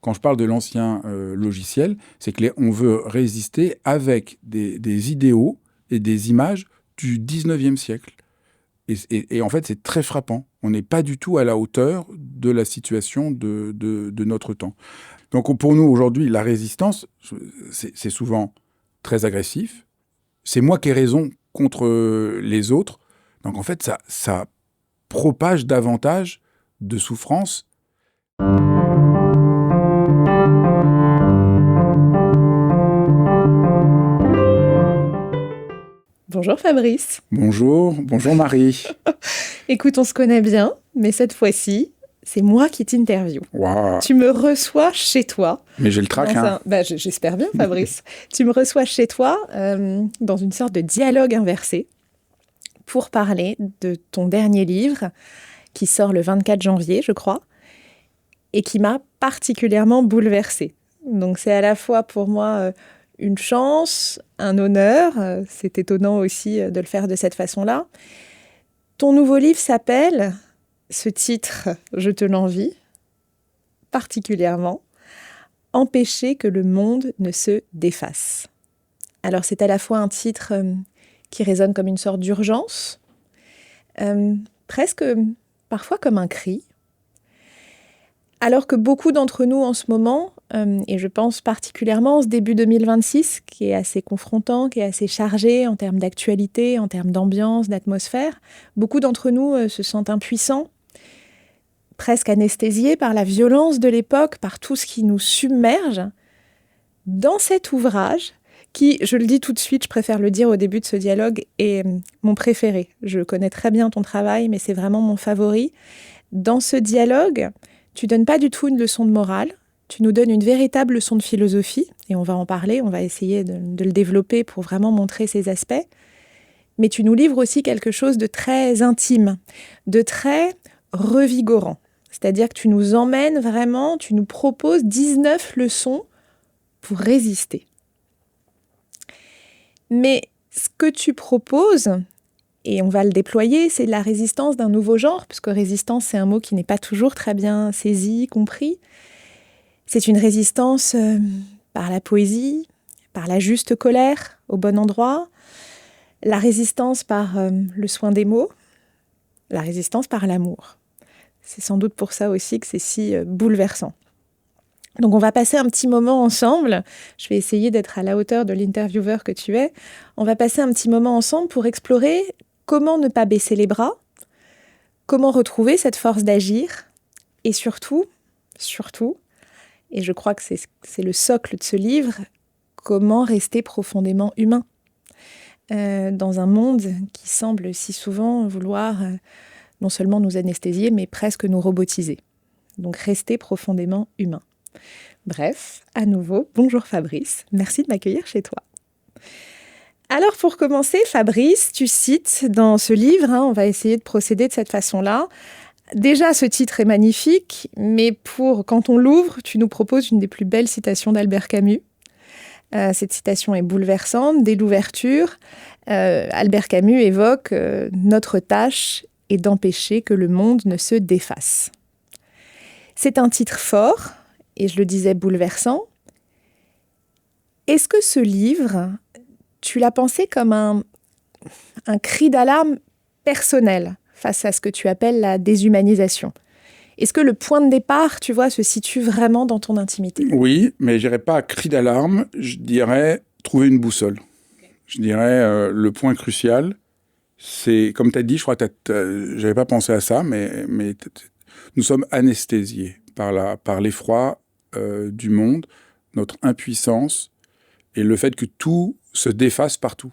quand je parle de l'ancien logiciel, c'est qu'on veut résister avec des idéaux et des images du 19e siècle. Et en fait, c'est très frappant. On n'est pas du tout à la hauteur de la situation de notre temps. Donc pour nous, aujourd'hui, la résistance, c'est souvent très agressif. C'est moi qui ai raison contre les autres. Donc en fait, ça propage davantage de souffrance. Bonjour Fabrice. Bonjour Marie. Écoute, on se connaît bien, mais cette fois-ci, c'est moi qui t'interviewe. Wow. Tu me reçois chez toi. Mais j'ai le trac, hein. J'espère bien, Fabrice. Tu me reçois chez toi dans une sorte de dialogue inversé pour parler de ton dernier livre qui sort le 24 janvier, je crois, et qui m'a particulièrement bouleversée. Donc c'est à la fois pour moi une chance, un honneur. C'est étonnant aussi de le faire de cette façon-là. Ton nouveau livre s'appelle, ce titre, je te l'envie, particulièrement, « Empêcher que le monde ne se défasse ». Alors c'est à la fois un titre qui résonne comme une sorte d'urgence, presque parfois comme un cri, alors que beaucoup d'entre nous en ce moment, et je pense particulièrement en ce début 2026, qui est assez confrontant, qui est assez chargé en termes d'actualité, en termes d'ambiance, d'atmosphère, beaucoup d'entre nous se sentent impuissants, presque anesthésiés par la violence de l'époque, par tout ce qui nous submerge. Dans cet ouvrage, qui, je le dis tout de suite, je préfère le dire au début de ce dialogue, est mon préféré. Je connais très bien ton travail, mais c'est vraiment mon favori. Dans ce dialogue, tu donnes pas du tout une leçon de morale, tu nous donnes une véritable leçon de philosophie, et on va en parler, on va essayer de le développer pour vraiment montrer ces aspects, mais tu nous livres aussi quelque chose de très intime, de très revigorant. C'est-à-dire que tu nous emmènes vraiment, tu nous proposes 19 leçons pour résister. Mais ce que tu proposes, et on va le déployer, c'est la résistance d'un nouveau genre, puisque résistance, c'est un mot qui n'est pas toujours très bien saisi, compris. C'est une résistance par la poésie, par la juste colère, au bon endroit, la résistance par le soin des mots, la résistance par l'amour. C'est sans doute pour ça aussi que c'est si bouleversant. Donc on va passer un petit moment ensemble, je vais essayer d'être à la hauteur de l'intervieweur que tu es, on va passer un petit moment ensemble pour explorer comment ne pas baisser les bras, comment retrouver cette force d'agir, et surtout, et je crois que c'est le socle de ce livre, comment rester profondément humain dans un monde qui semble si souvent vouloir non seulement nous anesthésier, mais presque nous robotiser. Donc rester profondément humain. Bref, à nouveau, bonjour Fabrice, merci de m'accueillir chez toi. Alors pour commencer, Fabrice, tu cites dans ce livre, on va essayer de procéder de cette façon-là. Déjà, ce titre est magnifique, mais quand on l'ouvre, tu nous proposes une des plus belles citations d'Albert Camus. Cette citation est bouleversante. Dès l'ouverture, Albert Camus évoque « Notre tâche est d'empêcher que le monde ne se défasse ». C'est un titre fort, et je le disais bouleversant. Est-ce que ce livre, tu l'as pensé comme un cri d'alarme personnel face à ce que tu appelles la déshumanisation? Est-ce que le point de départ, tu vois, se situe vraiment dans ton intimité? Oui, mais je dirais pas cri d'alarme, je dirais trouver une boussole. Je dirais le point crucial, c'est, comme tu as dit, je crois que j'avais pas pensé à ça, mais nous sommes anesthésiés par l'effroi du monde, notre impuissance et le fait que tout se défasse partout.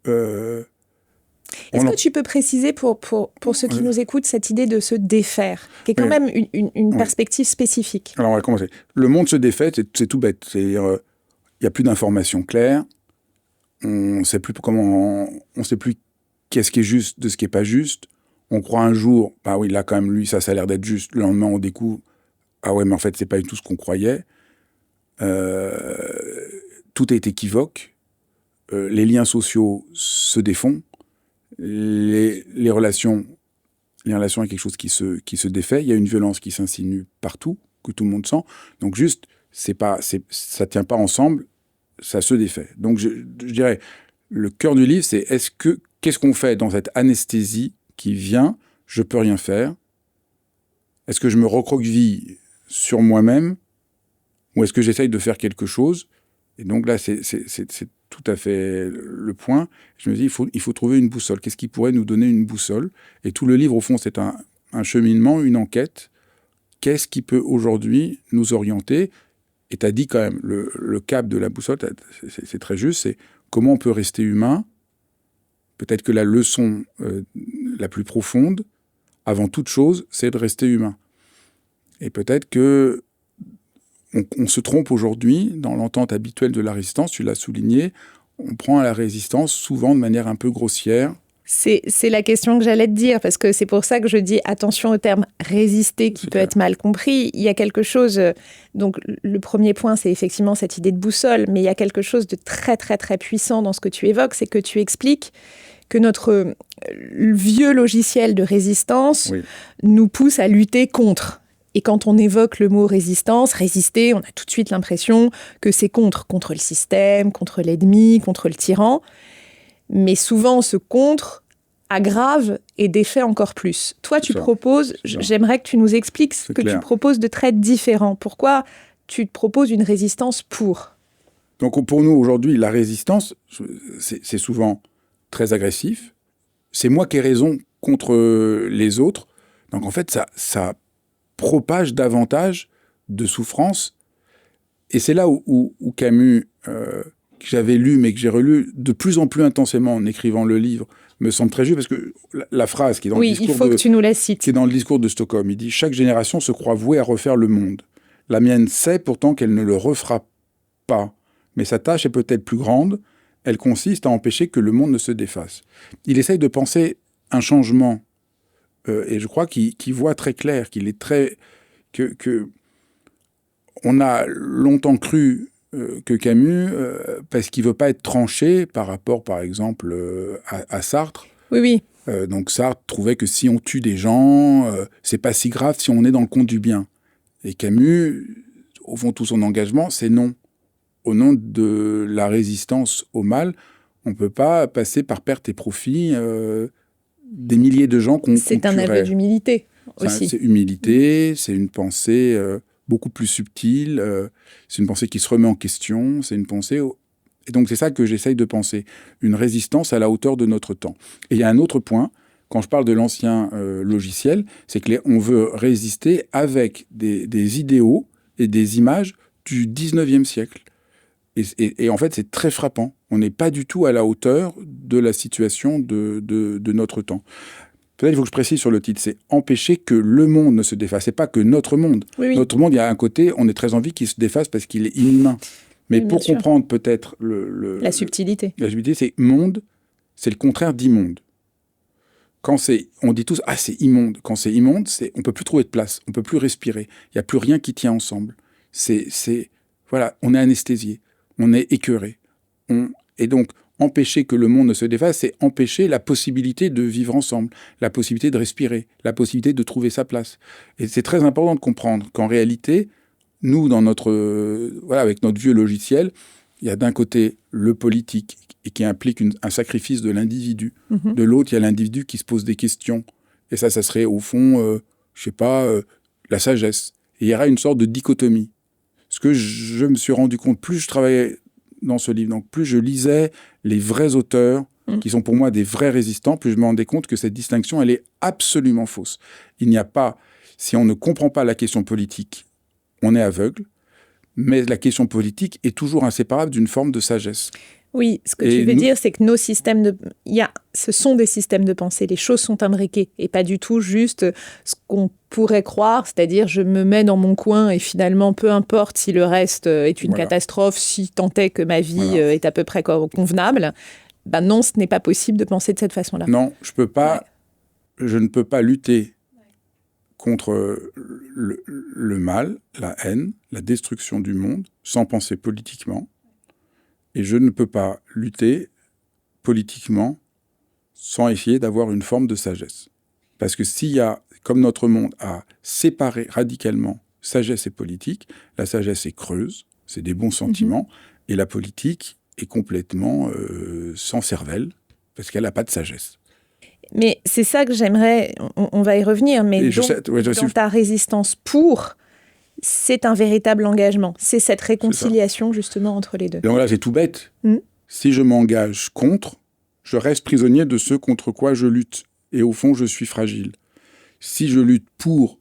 Est-ce que tu peux préciser pour ceux qui nous écoutent cette idée de se défaire, qui est quand même une perspective spécifique? Alors on va commencer. Le monde se défait, c'est tout bête. C'est-à-dire, il n'y a plus d'informations claires, on sait plus qu'est-ce qui est juste de ce qui n'est pas juste. On croit un jour, bah oui, là quand même, lui, ça a l'air d'être juste. Le lendemain, on découvre, ah ouais, mais en fait, c'est pas du tout ce qu'on croyait. Tout est équivoque. Les liens sociaux se défont. Les relations est quelque chose qui se défait. Il y a une violence qui s'insinue partout, que tout le monde sent. Donc juste, ça tient pas ensemble, ça se défait. Donc je dirais, le cœur du livre, c'est qu'est-ce qu'on fait dans cette anesthésie qui vient, je peux rien faire. Est-ce que je me recroqueville sur moi-même ou est-ce que j'essaye de faire quelque chose? Et donc là, c'est tout à fait le point. Je me dis, il faut trouver une boussole. Qu'est-ce qui pourrait nous donner une boussole? Et tout le livre, au fond, c'est un cheminement, une enquête. Qu'est-ce qui peut aujourd'hui nous orienter? Et tu as dit quand même, le cap de la boussole, c'est très juste, c'est comment on peut rester humain. Peut-être que la leçon la plus profonde, avant toute chose, c'est de rester humain. Et peut-être que on se trompe aujourd'hui dans l'entente habituelle de la résistance, tu l'as souligné, on prend à la résistance souvent de manière un peu grossière. C'est la question que j'allais te dire, parce que c'est pour ça que je dis attention au terme résister qui peut être mal compris. Il y a quelque chose, donc le premier point, c'est effectivement cette idée de boussole, mais il y a quelque chose de très très très puissant dans ce que tu évoques, c'est que tu expliques que notre vieux logiciel de résistance nous pousse à lutter contre. Et quand on évoque le mot résistance, résister, on a tout de suite l'impression que c'est contre le système, contre l'ennemi, contre le tyran. Mais souvent, ce contre aggrave et défait encore plus. Toi, tu proposes, j'aimerais que tu nous expliques ce que tu proposes de très différent. Pourquoi tu te proposes une résistance pour? Donc pour nous, aujourd'hui, la résistance, c'est souvent très agressif. C'est moi qui ai raison contre les autres. Donc en fait, ça propage davantage de souffrance. Et c'est là où Camus, que j'avais lu mais que j'ai relu de plus en plus intensément en écrivant le livre, me semble très juste, parce que la phrase qui est dans le discours que tu nous la cites. Qui est dans le discours de Stockholm, il dit « Chaque génération se croit vouée à refaire le monde. La mienne sait pourtant qu'elle ne le refera pas. Mais sa tâche est peut-être plus grande. Elle consiste à empêcher que le monde ne se défasse. » Il essaye de penser un changement. Et je crois qu'il voit très clair, qu'il est très... que on a longtemps cru que Camus, parce qu'il ne veut pas être tranché par rapport, par exemple, à Sartre. Oui. Donc Sartre trouvait que si on tue des gens, c'est pas si grave si on est dans le compte du bien. Et Camus, au fond, tout son engagement, c'est non. Au nom de la résistance au mal, on ne peut pas passer par perte et profit des milliers de gens qu'on tuerait. C'est un aveu d'humilité aussi. C'est humilité, c'est une pensée beaucoup plus subtile, c'est une pensée qui se remet en question, c'est une pensée... Et donc c'est ça que j'essaye de penser, une résistance à la hauteur de notre temps. Et il y a un autre point, quand je parle de l'ancien logiciel, c'est qu'on veut résister avec des idéaux et des images du 19e siècle. Et en fait, c'est très frappant. On n'est pas du tout à la hauteur de la situation de notre temps. Peut-être il faut que je précise sur le titre, c'est empêcher que le monde ne se défasse. C'est pas que notre monde. Oui. Notre monde, il y a un côté, on est très envie qu'il se défasse parce qu'il est inhumain. Mais pour comprendre peut-être la subtilité. La subtilité, c'est monde, c'est le contraire d'immonde. Quand on dit tous, c'est immonde. Quand c'est immonde, on peut plus trouver de place, on peut plus respirer. Il y a plus rien qui tient ensemble. Voilà, on est anesthésié, on est écœuré. Et donc, empêcher que le monde ne se défasse, c'est empêcher la possibilité de vivre ensemble, la possibilité de respirer, la possibilité de trouver sa place. Et c'est très important de comprendre qu'en réalité, nous, avec notre vieux logiciel, il y a d'un côté le politique, et qui implique un sacrifice de l'individu. Mm-hmm. De l'autre, il y a l'individu qui se pose des questions. Et ça serait au fond, la sagesse. Et il y aura une sorte de dichotomie. Ce que je me suis rendu compte, plus je travaillais dans ce livre, donc plus je lisais les vrais auteurs, qui sont pour moi des vrais résistants, plus je me rendais compte que cette distinction, elle est absolument fausse. Il n'y a pas, si on ne comprend pas la question politique, on est aveugle, mais la question politique est toujours inséparable d'une forme de sagesse. Oui, ce que tu veux dire, c'est que nos systèmes ce sont des systèmes de pensée, les choses sont imbriquées, et pas du tout juste ce qu'on pourrait croire, c'est-à-dire je me mets dans mon coin et finalement, peu importe si le reste est une catastrophe, si tant est que ma vie est à peu près convenable, non, ce n'est pas possible de penser de cette façon-là. Non, je ne peux pas lutter contre le mal, la haine, la destruction du monde, sans penser politiquement. Et je ne peux pas lutter politiquement sans essayer d'avoir une forme de sagesse. Parce que s'il y a, comme notre monde a séparé radicalement sagesse et politique. La sagesse est creuse, c'est des bons sentiments, et la politique est complètement sans cervelle, parce qu'elle n'a pas de sagesse. Mais c'est ça que j'aimerais, on va y revenir, mais dans ta résistance pour, c'est un véritable engagement. C'est cette réconciliation justement entre les deux. Donc là, c'est tout bête. Si je m'engage contre, je reste prisonnier de ce contre quoi je lutte. Et au fond, je suis fragile. Si je lutte pour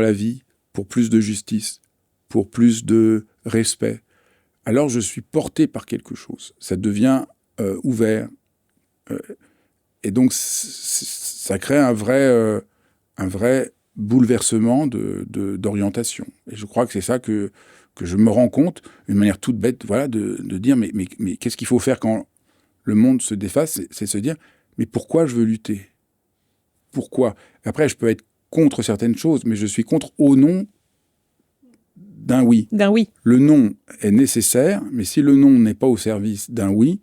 la vie, pour plus de justice, pour plus de respect, alors je suis porté par quelque chose. Ça devient ouvert. Et donc, ça crée un vrai bouleversement d'orientation. Et je crois que c'est ça que je me rends compte, d'une manière toute bête, voilà, de dire, mais qu'est-ce qu'il faut faire quand le monde se déface? C'est se dire, mais pourquoi je veux lutter? Pourquoi? Après, je peux être contre certaines choses, mais je suis contre au nom d'un oui. D'un oui. Le non est nécessaire, mais si le non n'est pas au service d'un oui,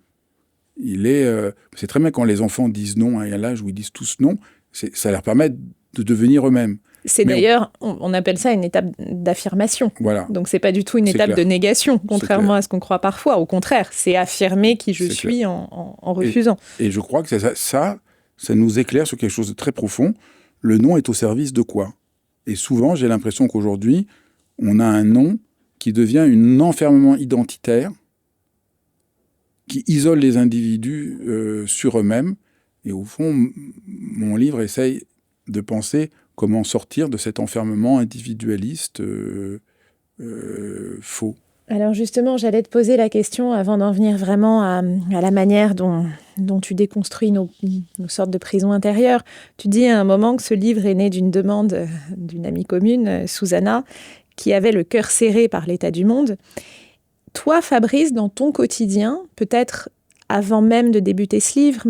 c'est très bien quand les enfants disent non à l'âge où ils disent tous non, ça leur permet de devenir eux-mêmes. D'ailleurs, on appelle ça une étape d'affirmation. Voilà. Donc, c'est pas du tout une étape de négation, contrairement à ce qu'on croit parfois. Au contraire, c'est affirmer qui je suis en refusant. Et je crois que ça nous éclaire sur quelque chose de très profond. Le non est au service de quoi? Et souvent, j'ai l'impression qu'aujourd'hui, on a un non qui devient un enfermement identitaire qui isole les individus sur eux-mêmes. Et au fond, mon livre essaye de penser comment sortir de cet enfermement individualiste faux. Alors justement, j'allais te poser la question, avant d'en venir vraiment à la manière dont tu déconstruis nos sortes de prisons intérieures. Tu dis à un moment que ce livre est né d'une demande d'une amie commune, Susanna, qui avait le cœur serré par l'état du monde. Toi, Fabrice, dans ton quotidien, peut-être avant même de débuter ce livre,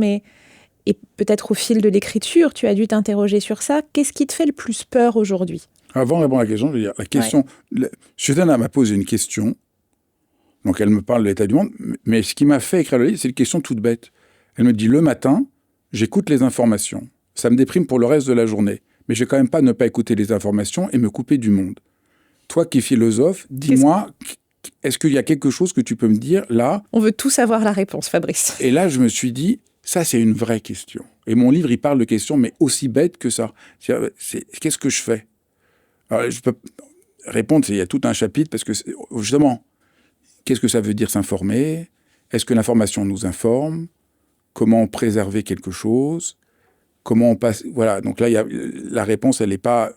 et peut-être au fil de l'écriture, tu as dû t'interroger sur ça. Qu'est-ce qui te fait le plus peur aujourd'hui? Avant de répondre à la question, je veux dire, la question... Ouais. Susanna m'a posé une question, donc elle me parle de l'état du monde, mais ce qui m'a fait écrire le livre, c'est une question toute bête. Elle me dit, le matin, j'écoute les informations. Ça me déprime pour le reste de la journée, mais je vais quand même pas ne pas écouter les informations et me couper du monde. Toi qui es philosophe, dis-moi... Est-ce qu'il y a quelque chose que tu peux me dire là? On veut tous avoir la réponse, Fabrice. Et là, je me suis dit, ça, c'est une vraie question. Et mon livre, il parle de questions, mais aussi bêtes que ça. Qu'est-ce que je fais? Alors, je peux répondre, il y a tout un chapitre, parce que, justement, qu'est-ce que ça veut dire s'informer? Est-ce que l'information nous informe? Comment préserver quelque chose? Comment on passe... Voilà, donc là, la réponse, elle n'est pas...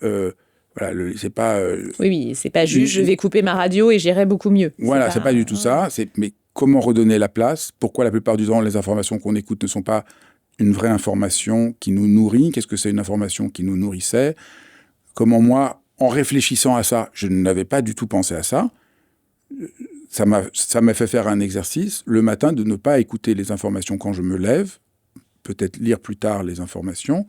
Voilà, c'est pas... oui, c'est pas juste je vais couper ma radio et j'irai beaucoup mieux. Voilà, c'est pas du tout ça. Mais comment redonner la place? Pourquoi la plupart du temps, les informations qu'on écoute ne sont pas une vraie information qui nous nourrit? Qu'est-ce que c'est une information qui nous nourrissait? Comment moi, en réfléchissant à ça, je n'avais pas du tout pensé à ça. Ça m'a fait faire un exercice le matin de ne pas écouter les informations quand je me lève, peut-être lire plus tard les informations,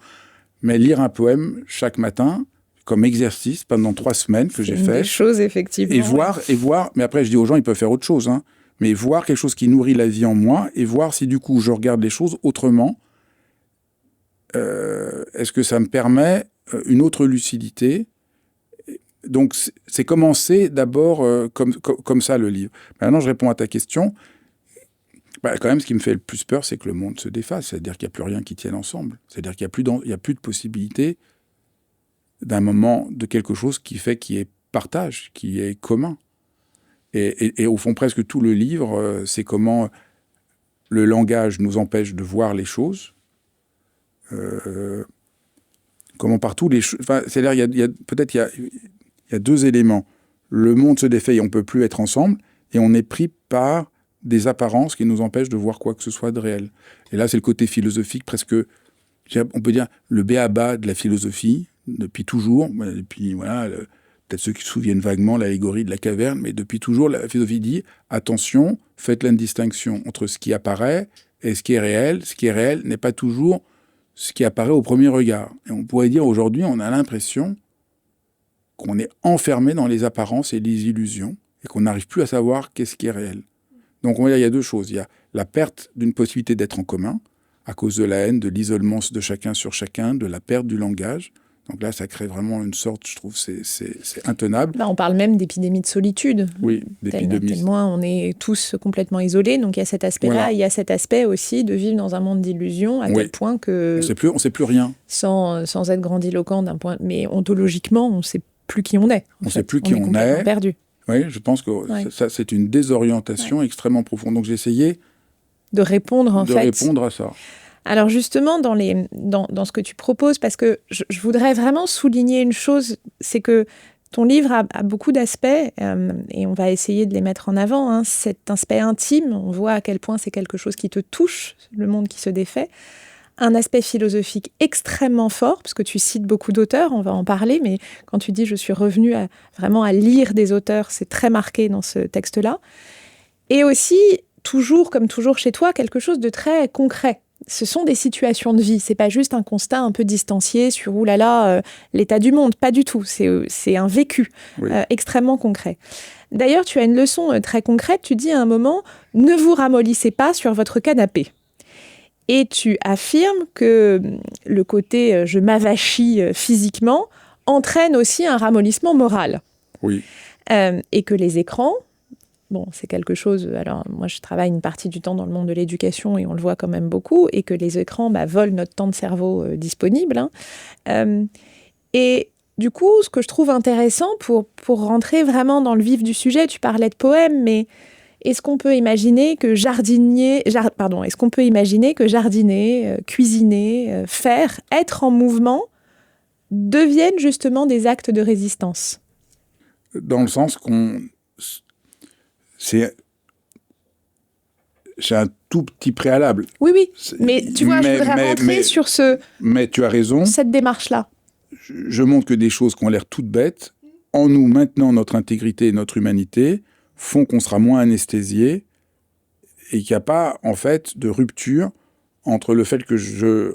mais lire un poème chaque matin comme exercice pendant 3 semaines que j'ai fait. C'est une des choses, effectivement. Et voir, mais après je dis aux gens, ils peuvent faire autre chose, hein, mais voir quelque chose qui nourrit la vie en moi et voir si du coup je regarde les choses autrement. Est-ce que ça me permet une autre lucidité? Donc c'est commencer d'abord comme ça le livre. Maintenant je réponds à ta question. Quand même, ce qui me fait le plus peur, c'est que le monde se défasse. C'est-à-dire qu'il n'y a plus rien qui tienne ensemble. C'est-à-dire qu'il n'y a plus de possibilité d'un moment de quelque chose qui est partage, qui est commun. Et au fond, presque tout le livre, c'est comment le langage nous empêche de voir les choses. Comment partout les choses... Enfin, c'est-à-dire, il y a 2 éléments. Le monde se défait et on ne peut plus être ensemble, et on est pris par des apparences qui nous empêchent de voir quoi que ce soit de réel. Et là, c'est le côté philosophique, presque, on peut dire, le b.a.-ba de la philosophie, depuis toujours, depuis, voilà, peut-être ceux qui se souviennent vaguement l'allégorie de la caverne, mais depuis toujours, la philosophie dit, attention, faites la distinction entre ce qui apparaît et ce qui est réel. Ce qui est réel n'est pas toujours ce qui apparaît au premier regard. Et on pourrait dire, aujourd'hui, on a l'impression qu'on est enfermé dans les apparences et les illusions, et qu'on n'arrive plus à savoir qu'est-ce qui est réel. Donc, on va dire, il y a 2 choses. Il y a la perte d'une possibilité d'être en commun, à cause de la haine, de l'isolement de chacun sur chacun, de la perte du langage. Donc là, ça crée vraiment une sorte, je trouve, c'est intenable. On parle même d'épidémie de solitude. Oui, d'épidémie. Tellement on est tous complètement isolés. Donc il y a cet aspect-là. Voilà. Il y a cet aspect aussi de vivre dans un monde d'illusions à tel point que... On ne sait plus rien. Sans être grandiloquent d'un point... Mais ontologiquement, on ne sait plus qui on est. On ne sait plus qui on est. Complètement perdu. Oui, je pense que ça, c'est une désorientation extrêmement profonde. Donc j'ai essayé de répondre à ça. Alors justement, dans ce que tu proposes, parce que je voudrais vraiment souligner une chose, c'est que ton livre a beaucoup d'aspects, et on va essayer de les mettre en avant, hein, cet aspect intime, on voit à quel point c'est quelque chose qui te touche, le monde qui se défait, un aspect philosophique extrêmement fort, parce que tu cites beaucoup d'auteurs, on va en parler, mais quand tu dis « je suis revenue vraiment à lire des auteurs », c'est très marqué dans ce texte-là. Et aussi, toujours, comme toujours chez toi, quelque chose de très concret. Ce sont des situations de vie, c'est pas juste un constat un peu distancié sur « oulala, l'état du monde », pas du tout, c'est un vécu extrêmement concret. D'ailleurs, tu as une leçon très concrète, tu dis à un moment « ne vous ramollissez pas sur votre canapé ». Et tu affirmes que le côté « je m'avachis physiquement » entraîne aussi un ramollissement moral. Oui. Et que les écrans, bon, c'est quelque chose... Alors, moi, je travaille une partie du temps dans le monde de l'éducation et on le voit quand même beaucoup, et que les écrans volent notre temps de cerveau disponible. Hein. Et du coup, ce que je trouve intéressant pour rentrer vraiment dans le vif du sujet, tu parlais de poèmes, mais... Est-ce qu'on peut imaginer que jardiner, cuisiner, faire, être en mouvement deviennent justement des actes de résistance? Dans le sens c'est un tout petit préalable. Oui, mais tu vois, je voudrais rentrer sur Mais tu as raison. Cette démarche-là. Je montre que des choses qui ont l'air toutes bêtes, en nous maintenant notre intégrité et notre humanité, font qu'on sera moins anesthésié et qu'il n'y a pas, en fait, de rupture entre le fait que je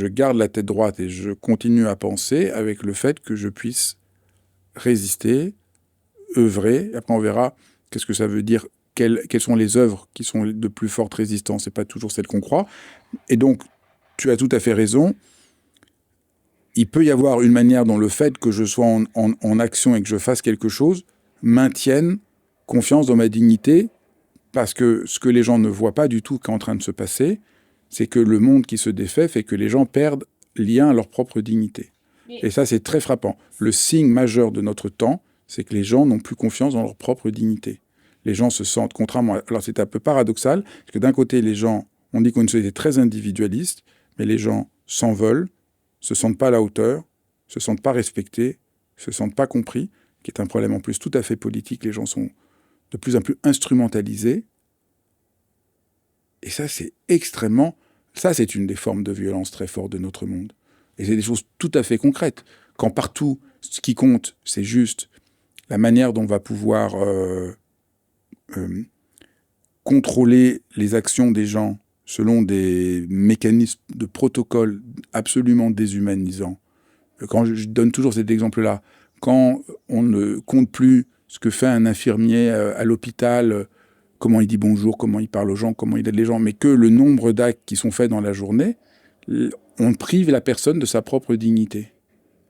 garde la tête droite et je continue à penser avec le fait que je puisse résister, œuvrer. Après, on verra qu'est-ce que ça veut dire, quelles sont les œuvres qui sont de plus forte résistance. Ce n'est pas toujours celles qu'on croit. Et donc, tu as tout à fait raison. Il peut y avoir une manière dont le fait que je sois en action et que je fasse quelque chose maintienne confiance dans ma dignité, parce que ce que les gens ne voient pas du tout qui est en train de se passer, c'est que le monde qui se défait fait que les gens perdent lien à leur propre dignité. Et ça, c'est très frappant. Le signe majeur de notre temps, c'est que les gens n'ont plus confiance dans leur propre dignité. Les gens se sentent, contrairement à... Alors, c'est un peu paradoxal, parce que d'un côté, les gens, on dit qu'on est une société très individualiste, mais les gens s'en veulent, se sentent pas à la hauteur, se sentent pas respectés, se sentent pas compris, qui est un problème en plus tout à fait politique. Les gens sont de plus en plus instrumentalisés. Et ça, c'est extrêmement... Ça, c'est une des formes de violence très fortes de notre monde. Et c'est des choses tout à fait concrètes. Quand partout, ce qui compte, c'est juste la manière dont on va pouvoir contrôler les actions des gens selon des mécanismes de protocole absolument déshumanisants. Quand je donne toujours cet exemple-là, quand on ne compte plus ce que fait un infirmier à l'hôpital, comment il dit bonjour, comment il parle aux gens, comment il aide les gens, mais que le nombre d'actes qui sont faits dans la journée, on prive la personne de sa propre dignité,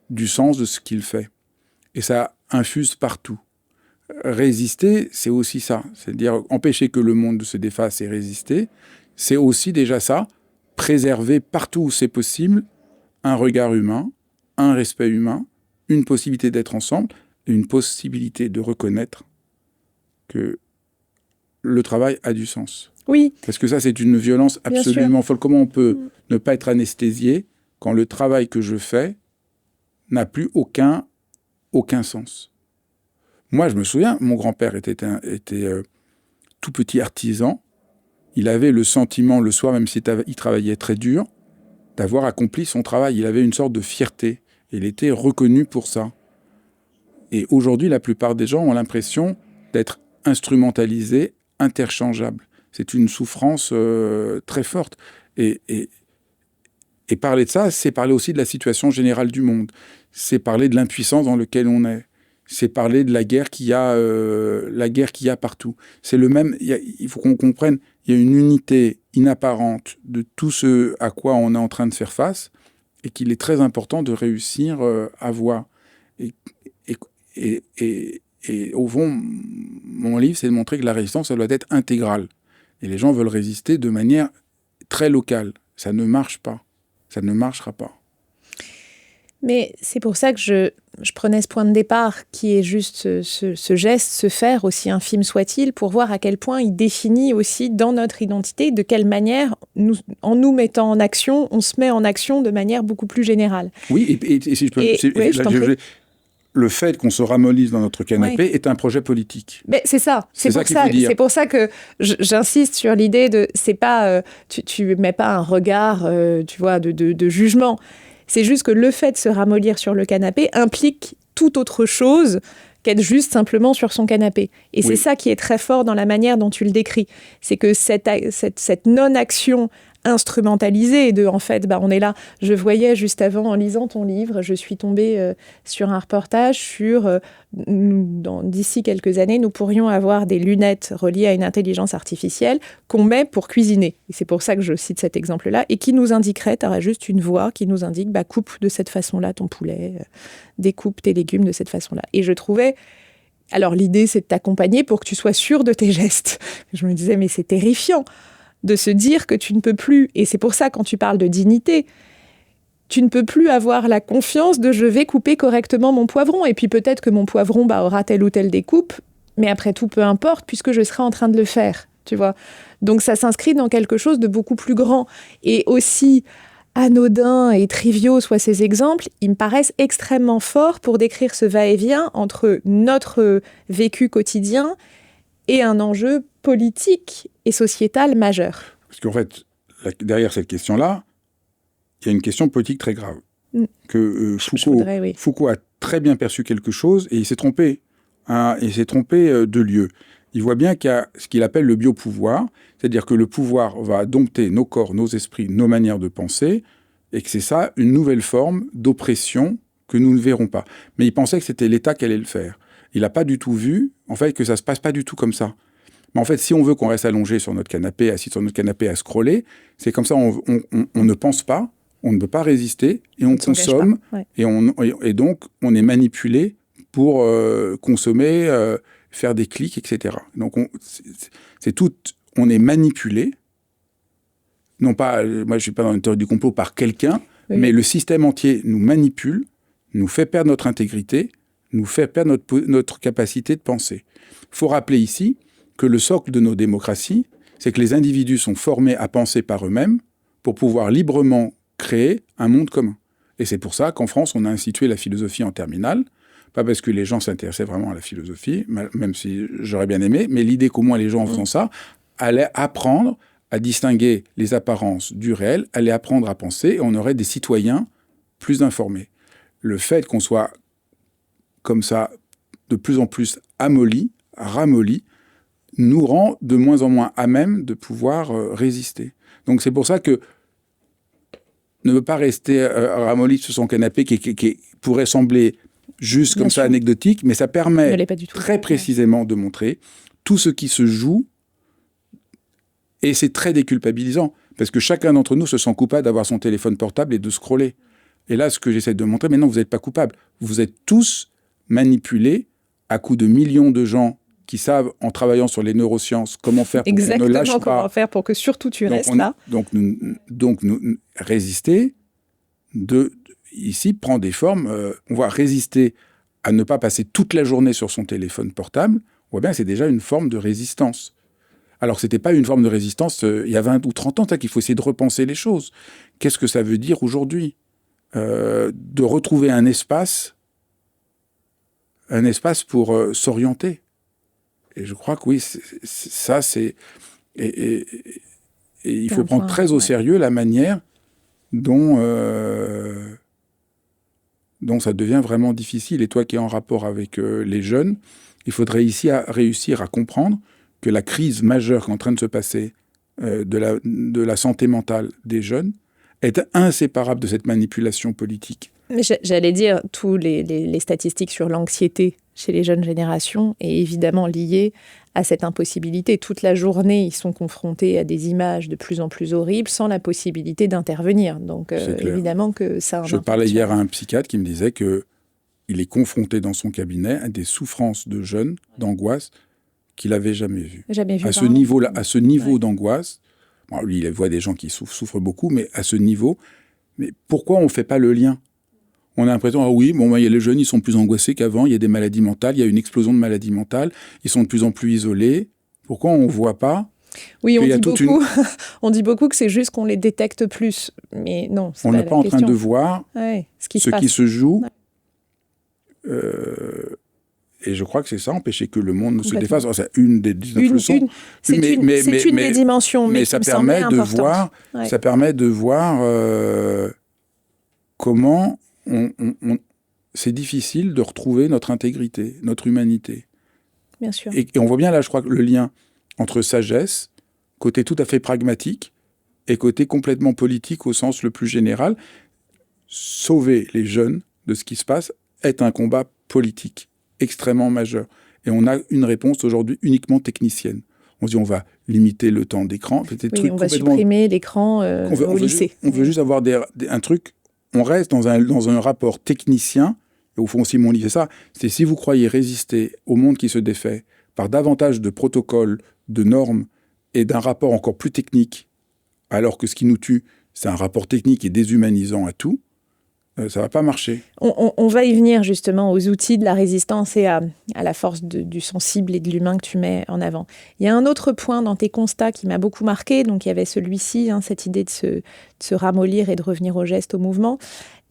du sens de ce qu'il fait. Et ça infuse partout. Résister, c'est aussi ça. C'est-à-dire empêcher que le monde se défasse et résister, c'est aussi déjà ça, préserver partout où c'est possible un regard humain, un respect humain, une possibilité d'être ensemble, et une possibilité de reconnaître que le travail a du sens. Oui. Parce que ça, c'est une violence absolument folle. Comment on peut ne pas être anesthésié quand le travail que je fais n'a plus aucun sens? Moi, je me souviens, mon grand-père était tout petit artisan. Il avait le sentiment, le soir, même s'il travaillait très dur, d'avoir accompli son travail. Il avait une sorte de fierté. Il était reconnu pour ça. Et aujourd'hui, la plupart des gens ont l'impression d'être instrumentalisés, interchangeables. C'est une souffrance très forte. Et parler de ça, c'est parler aussi de la situation générale du monde. C'est parler de l'impuissance dans laquelle on est. C'est parler de la guerre qu'il y a partout. C'est le même. Il faut qu'on comprenne. Il y a une unité inapparente de tout ce à quoi on est en train de faire face, et qu'il est très important de réussir à voir. Et, et, et au fond, mon livre, c'est de montrer que la résistance, ça doit être intégrale. Et les gens veulent résister de manière très locale. Ça ne marche pas. Ça ne marchera pas. Mais c'est pour ça que je prenais ce point de départ, qui est juste ce geste, ce faire, aussi infime soit-il, pour voir à quel point il définit aussi dans notre identité de quelle manière, en nous mettant en action, on se met en action de manière beaucoup plus générale. Oui, et si je peux... Le fait qu'on se ramollisse dans notre canapé est un projet politique. Mais c'est ça. C'est pour ça que j'insiste sur l'idée de... C'est pas... tu mets pas un regard, tu vois, de jugement. C'est juste que le fait de se ramollir sur le canapé implique tout autre chose qu'être juste simplement sur son canapé. Et c'est ça qui est très fort dans la manière dont tu le décris. C'est que cette non-action instrumentalisée en fait, on est là. Je voyais juste avant, en lisant ton livre, je suis tombée sur un reportage sur d'ici quelques années, nous pourrions avoir des lunettes reliées à une intelligence artificielle qu'on met pour cuisiner. Et c'est pour ça que je cite cet exemple-là, et qui nous indiquerait, tu aurais juste une voix qui nous indique, coupe de cette façon-là ton poulet, découpe tes légumes de cette façon-là. Et je trouvais... Alors l'idée, c'est de t'accompagner pour que tu sois sûr de tes gestes. Je me disais, mais c'est terrifiant de se dire que tu ne peux plus, et c'est pour ça quand tu parles de dignité, tu ne peux plus avoir la confiance de je vais couper correctement mon poivron, et puis peut-être que mon poivron aura telle ou telle découpe, mais après tout, peu importe, puisque je serai en train de le faire, tu vois. Donc ça s'inscrit dans quelque chose de beaucoup plus grand, et aussi anodins et triviaux soient ces exemples, ils me paraissent extrêmement forts pour décrire ce va-et-vient entre notre vécu quotidien et un enjeu politique et sociétal majeur. Parce qu'en fait, derrière cette question-là, il y a une question politique très grave. Que Foucault a très bien perçu quelque chose et il s'est trompé. Il s'est trompé de lieu. Il voit bien qu'il y a ce qu'il appelle le biopouvoir, c'est-à-dire que le pouvoir va dompter nos corps, nos esprits, nos manières de penser, et que c'est ça, une nouvelle forme d'oppression que nous ne verrons pas. Mais il pensait que c'était l'État qui allait le faire. Il n'a pas du tout vu, en fait, que ça ne se passe pas du tout comme ça. Mais en fait, si on veut qu'on reste allongé sur notre canapé, assis sur notre canapé à scroller, c'est comme ça, on ne pense pas, on ne peut pas résister, et on consomme, et donc on est manipulé pour consommer, faire des clics, etc. Donc on est manipulé, non pas, moi je suis pas dans une théorie du complot par quelqu'un, mais le système entier nous manipule, nous fait perdre notre intégrité, nous fait perdre notre capacité de penser. Il faut rappeler ici que le socle de nos démocraties, c'est que les individus sont formés à penser par eux-mêmes pour pouvoir librement créer un monde commun. Et c'est pour ça qu'en France, on a institué la philosophie en terminale, pas parce que les gens s'intéressaient vraiment à la philosophie, même si j'aurais bien aimé, mais l'idée qu'au moins les gens en faisant ça allaient apprendre à distinguer les apparences du réel, allaient apprendre à penser, et on aurait des citoyens plus informés. Le fait qu'on soit comme ça, de plus en plus ramollis, nous rend de moins en moins à même de pouvoir résister. Donc c'est pour ça que ne pas rester ramolli sur son canapé qui pourrait sembler juste comme ça anecdotique, mais ça permet très précisément de montrer tout ce qui se joue, et c'est très déculpabilisant, parce que chacun d'entre nous se sent coupable d'avoir son téléphone portable et de scroller. Et là, ce que j'essaie de montrer, mais non, vous n'êtes pas coupable. Vous êtes tous manipulés à coups de millions de gens qui savent, en travaillant sur les neurosciences, comment faire pour qu'on ne lâche pas. Comment faire pour que surtout tu restes là. Donc, nous résister, ici, prend des formes. On va résister à ne pas passer toute la journée sur son téléphone portable. On voit bien que c'est déjà une forme de résistance. Alors, ce n'était pas une forme de résistance il y a 20 ou 30 ans, qu'il faut essayer de repenser les choses. Qu'est-ce que ça veut dire aujourd'hui de retrouver un espace pour s'orienter. Et je crois que oui, ça, c'est... Et il faut prendre très au sérieux la manière dont ça devient vraiment difficile. Et toi qui es en rapport avec les jeunes, il faudrait ici réussir à comprendre que la crise majeure qui est en train de se passer de la santé mentale des jeunes est inséparable de cette manipulation politique Mais j'allais dire, tous les statistiques sur l'anxiété chez les jeunes générations est évidemment liée à cette impossibilité. Toute la journée, ils sont confrontés à des images de plus en plus horribles sans la possibilité d'intervenir. Donc évidemment que ça a un Je impact parlais hier sur- à un psychiatre qui me disait qu'il est confronté dans son cabinet à des souffrances de jeunes, d'angoisse, qu'il n'avait jamais vues. Jamais vu À ce par an. niveau-là, à ce niveau Ouais. d'angoisse, bon, lui, il voit des gens qui souffrent beaucoup, mais à ce niveau, mais pourquoi on ne fait pas le lien? On a l'impression, ah oui, bon, les jeunes, ils sont plus angoissés qu'avant, il y a des maladies mentales, il y a une explosion de maladies mentales, ils sont de plus en plus isolés. Pourquoi on ne voit pas? Oui, on qu'il y a dit toute beaucoup, on dit beaucoup que c'est juste qu'on les détecte plus. Mais non, c'est On pas n'est la pas en question. train de voir Ouais, ce qui ce se passe. qui se joue. Ouais. Et je crois que c'est ça, empêcher que le monde ne se Complètement. défasse. Alors, c'est une des 19 leçons. C'est Mais- une, mais- c'est mais- une mais- des dimensions, mais, mais qui ça me semblait permet de importante. voir, Ouais. ça permet de voir comment c'est difficile de retrouver notre intégrité, notre humanité. Bien sûr. Et on voit bien là, je crois, que le lien entre sagesse, côté tout à fait pragmatique, et côté complètement politique au sens le plus général. Sauver les jeunes de ce qui se passe est un combat politique extrêmement majeur. Et on a une réponse aujourd'hui uniquement technicienne. On se dit on va limiter le temps d'écran. Oui, on va supprimer l'écran au lycée. On veut juste avoir un truc. On reste dans un rapport technicien. Et au fond aussi, mon livre, c'est ça. C'est si vous croyez résister au monde qui se défait par davantage de protocoles, de normes et d'un rapport encore plus technique, alors que ce qui nous tue, c'est un rapport technique et déshumanisant à tout, ça ne va pas marcher. On va y venir justement aux outils de la résistance et à la force du sensible et de l'humain que tu mets en avant. Il y a un autre point dans tes constats qui m'a beaucoup marqué. Donc il y avait celui-ci, cette idée de se ramollir et de revenir au geste, au mouvement.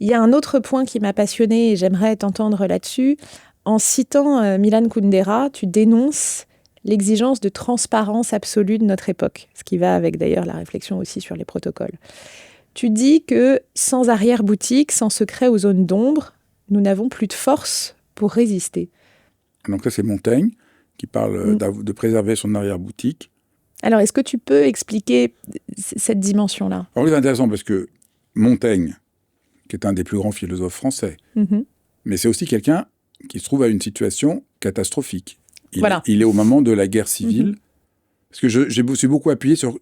Il y a un autre point qui m'a passionné et j'aimerais t'entendre là-dessus. En citant Milan Kundera, tu dénonces l'exigence de transparence absolue de notre époque, ce qui va avec d'ailleurs la réflexion aussi sur les protocoles. Tu dis que sans arrière-boutique, sans secret aux zones d'ombre, nous n'avons plus de force pour résister. Donc ça, c'est Montaigne qui parle de préserver son arrière-boutique. Alors, est-ce que tu peux expliquer cette dimension-là ? Alors, c'est intéressant parce que Montaigne, qui est un des plus grands philosophes français, mais c'est aussi quelqu'un qui se trouve à une situation catastrophique. Il est au moment de la guerre civile. Parce que je me suis beaucoup appuyé sur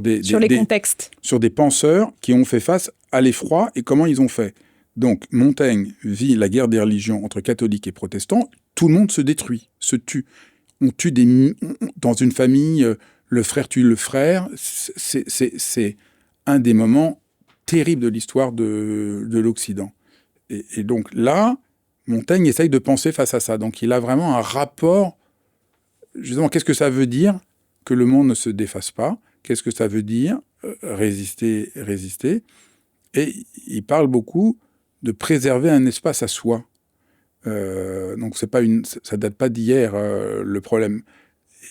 les contextes. Sur des penseurs qui ont fait face à l'effroi et comment ils ont fait. Donc, Montaigne vit la guerre des religions entre catholiques et protestants. Tout le monde se détruit, se tue. On tue dans une famille, le frère tue le frère. C'est un des moments terribles de l'histoire de l'Occident. Et donc là, Montaigne essaye de penser face à ça. Donc, il a vraiment un rapport. Justement, qu'est-ce que ça veut dire que le monde ne se défasse pas? Qu'est-ce que ça veut dire résister? Et il parle beaucoup de préserver un espace à soi. Donc ça date pas d'hier, le problème.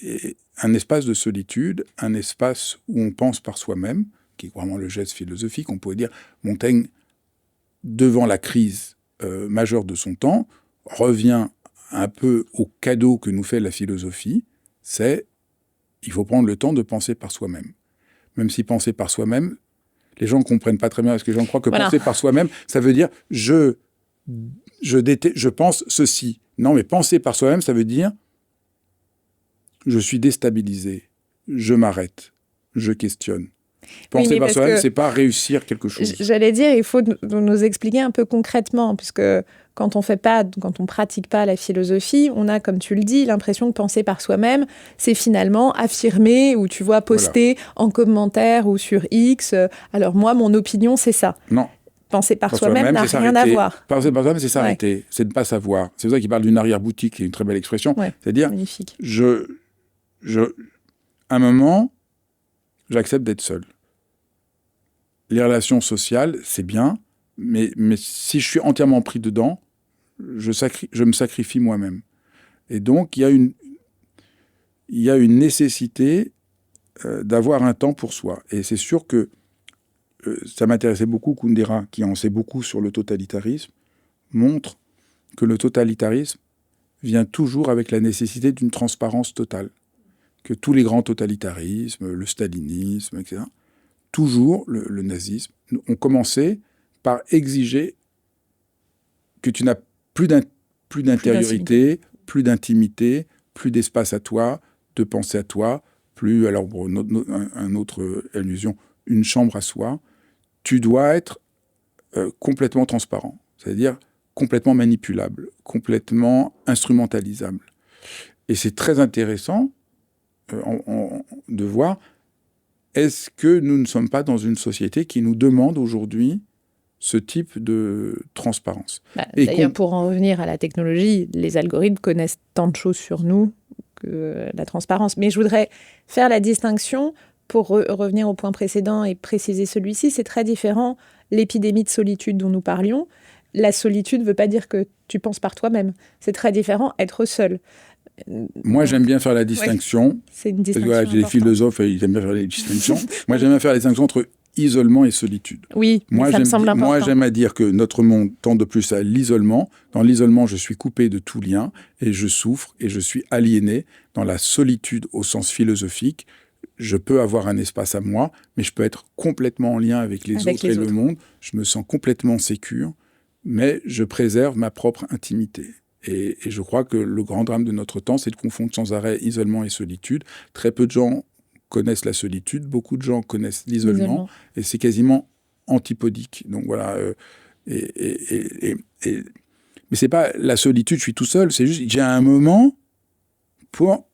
Et un espace de solitude, un espace où on pense par soi-même, qui est vraiment le geste philosophique. On pourrait dire, Montaigne, devant la crise majeure de son temps, revient un peu au cadeau que nous fait la philosophie, c'est il faut prendre le temps de penser par soi-même. Même si penser par soi-même, les gens ne comprennent pas très bien, parce que les gens croient que penser par soi-même, ça veut dire je pense ceci. Non, mais penser par soi-même, ça veut dire je suis déstabilisé, je m'arrête, je questionne. Penser par soi-même, c'est pas réussir quelque chose. J'allais dire, il faut nous expliquer un peu concrètement, puisque quand on pratique pas la philosophie, on a, comme tu le dis, l'impression que penser par soi-même, c'est finalement affirmer ou tu vois poster en commentaire ou sur X. Alors moi, mon opinion, c'est ça. Non. Penser par soi-même n'a rien à voir. Penser par soi-même, c'est s'arrêter, c'est ne pas savoir. C'est pour ça qu'il parle d'une arrière-boutique, qui est une très belle expression. C'est-à-dire, magnifique. À un moment, j'accepte d'être seul. Les relations sociales, c'est bien, mais si je suis entièrement pris dedans, je me sacrifie moi-même. Et donc, il y a une nécessité d'avoir un temps pour soi. Et c'est sûr que ça m'intéressait beaucoup, Kundera, qui en sait beaucoup sur le totalitarisme, montre que le totalitarisme vient toujours avec la nécessité d'une transparence totale. Que tous les grands totalitarismes, le stalinisme, etc., toujours, le nazisme, ont commencé par exiger que tu n'as plus d'intériorité, plus d'intimité, plus d'espace à toi, de pensée à toi, plus, alors bon, un autre allusion, une chambre à soi. Tu dois être complètement transparent, c'est-à-dire complètement manipulable, complètement instrumentalisable. Et c'est très intéressant de voir, est-ce que nous ne sommes pas dans une société qui nous demande aujourd'hui ce type de transparence. D'ailleurs, pour en revenir à la technologie, les algorithmes connaissent tant de choses sur nous que la transparence. Mais je voudrais faire la distinction, pour revenir au point précédent et préciser celui-ci, c'est très différent. L'épidémie de solitude dont nous parlions, la solitude ne veut pas dire que tu penses par toi-même. C'est très différent, être seul. Moi, j'aime bien faire la distinction. Oui, c'est une distinction parce que, j'ai des philosophes, ils aiment bien faire les distinctions. Moi, j'aime bien faire la distinction entre isolement et solitude. Oui, ça me semble important. Moi, j'aime à dire que notre monde tend de plus à l'isolement. Dans l'isolement, je suis coupé de tout lien et je souffre et je suis aliéné. Dans la solitude, au sens philosophique, je peux avoir un espace à moi, mais je peux être complètement en lien avec les autres et le monde. Je me sens complètement sécure, mais je préserve ma propre intimité. Et je crois que le grand drame de notre temps, c'est de confondre sans arrêt isolement et solitude. Très peu de gens connaissent la solitude, beaucoup de gens connaissent l'isolement, et c'est quasiment antipodique. Donc voilà. Mais c'est pas la solitude, je suis tout seul, c'est juste j'ai un moment pour.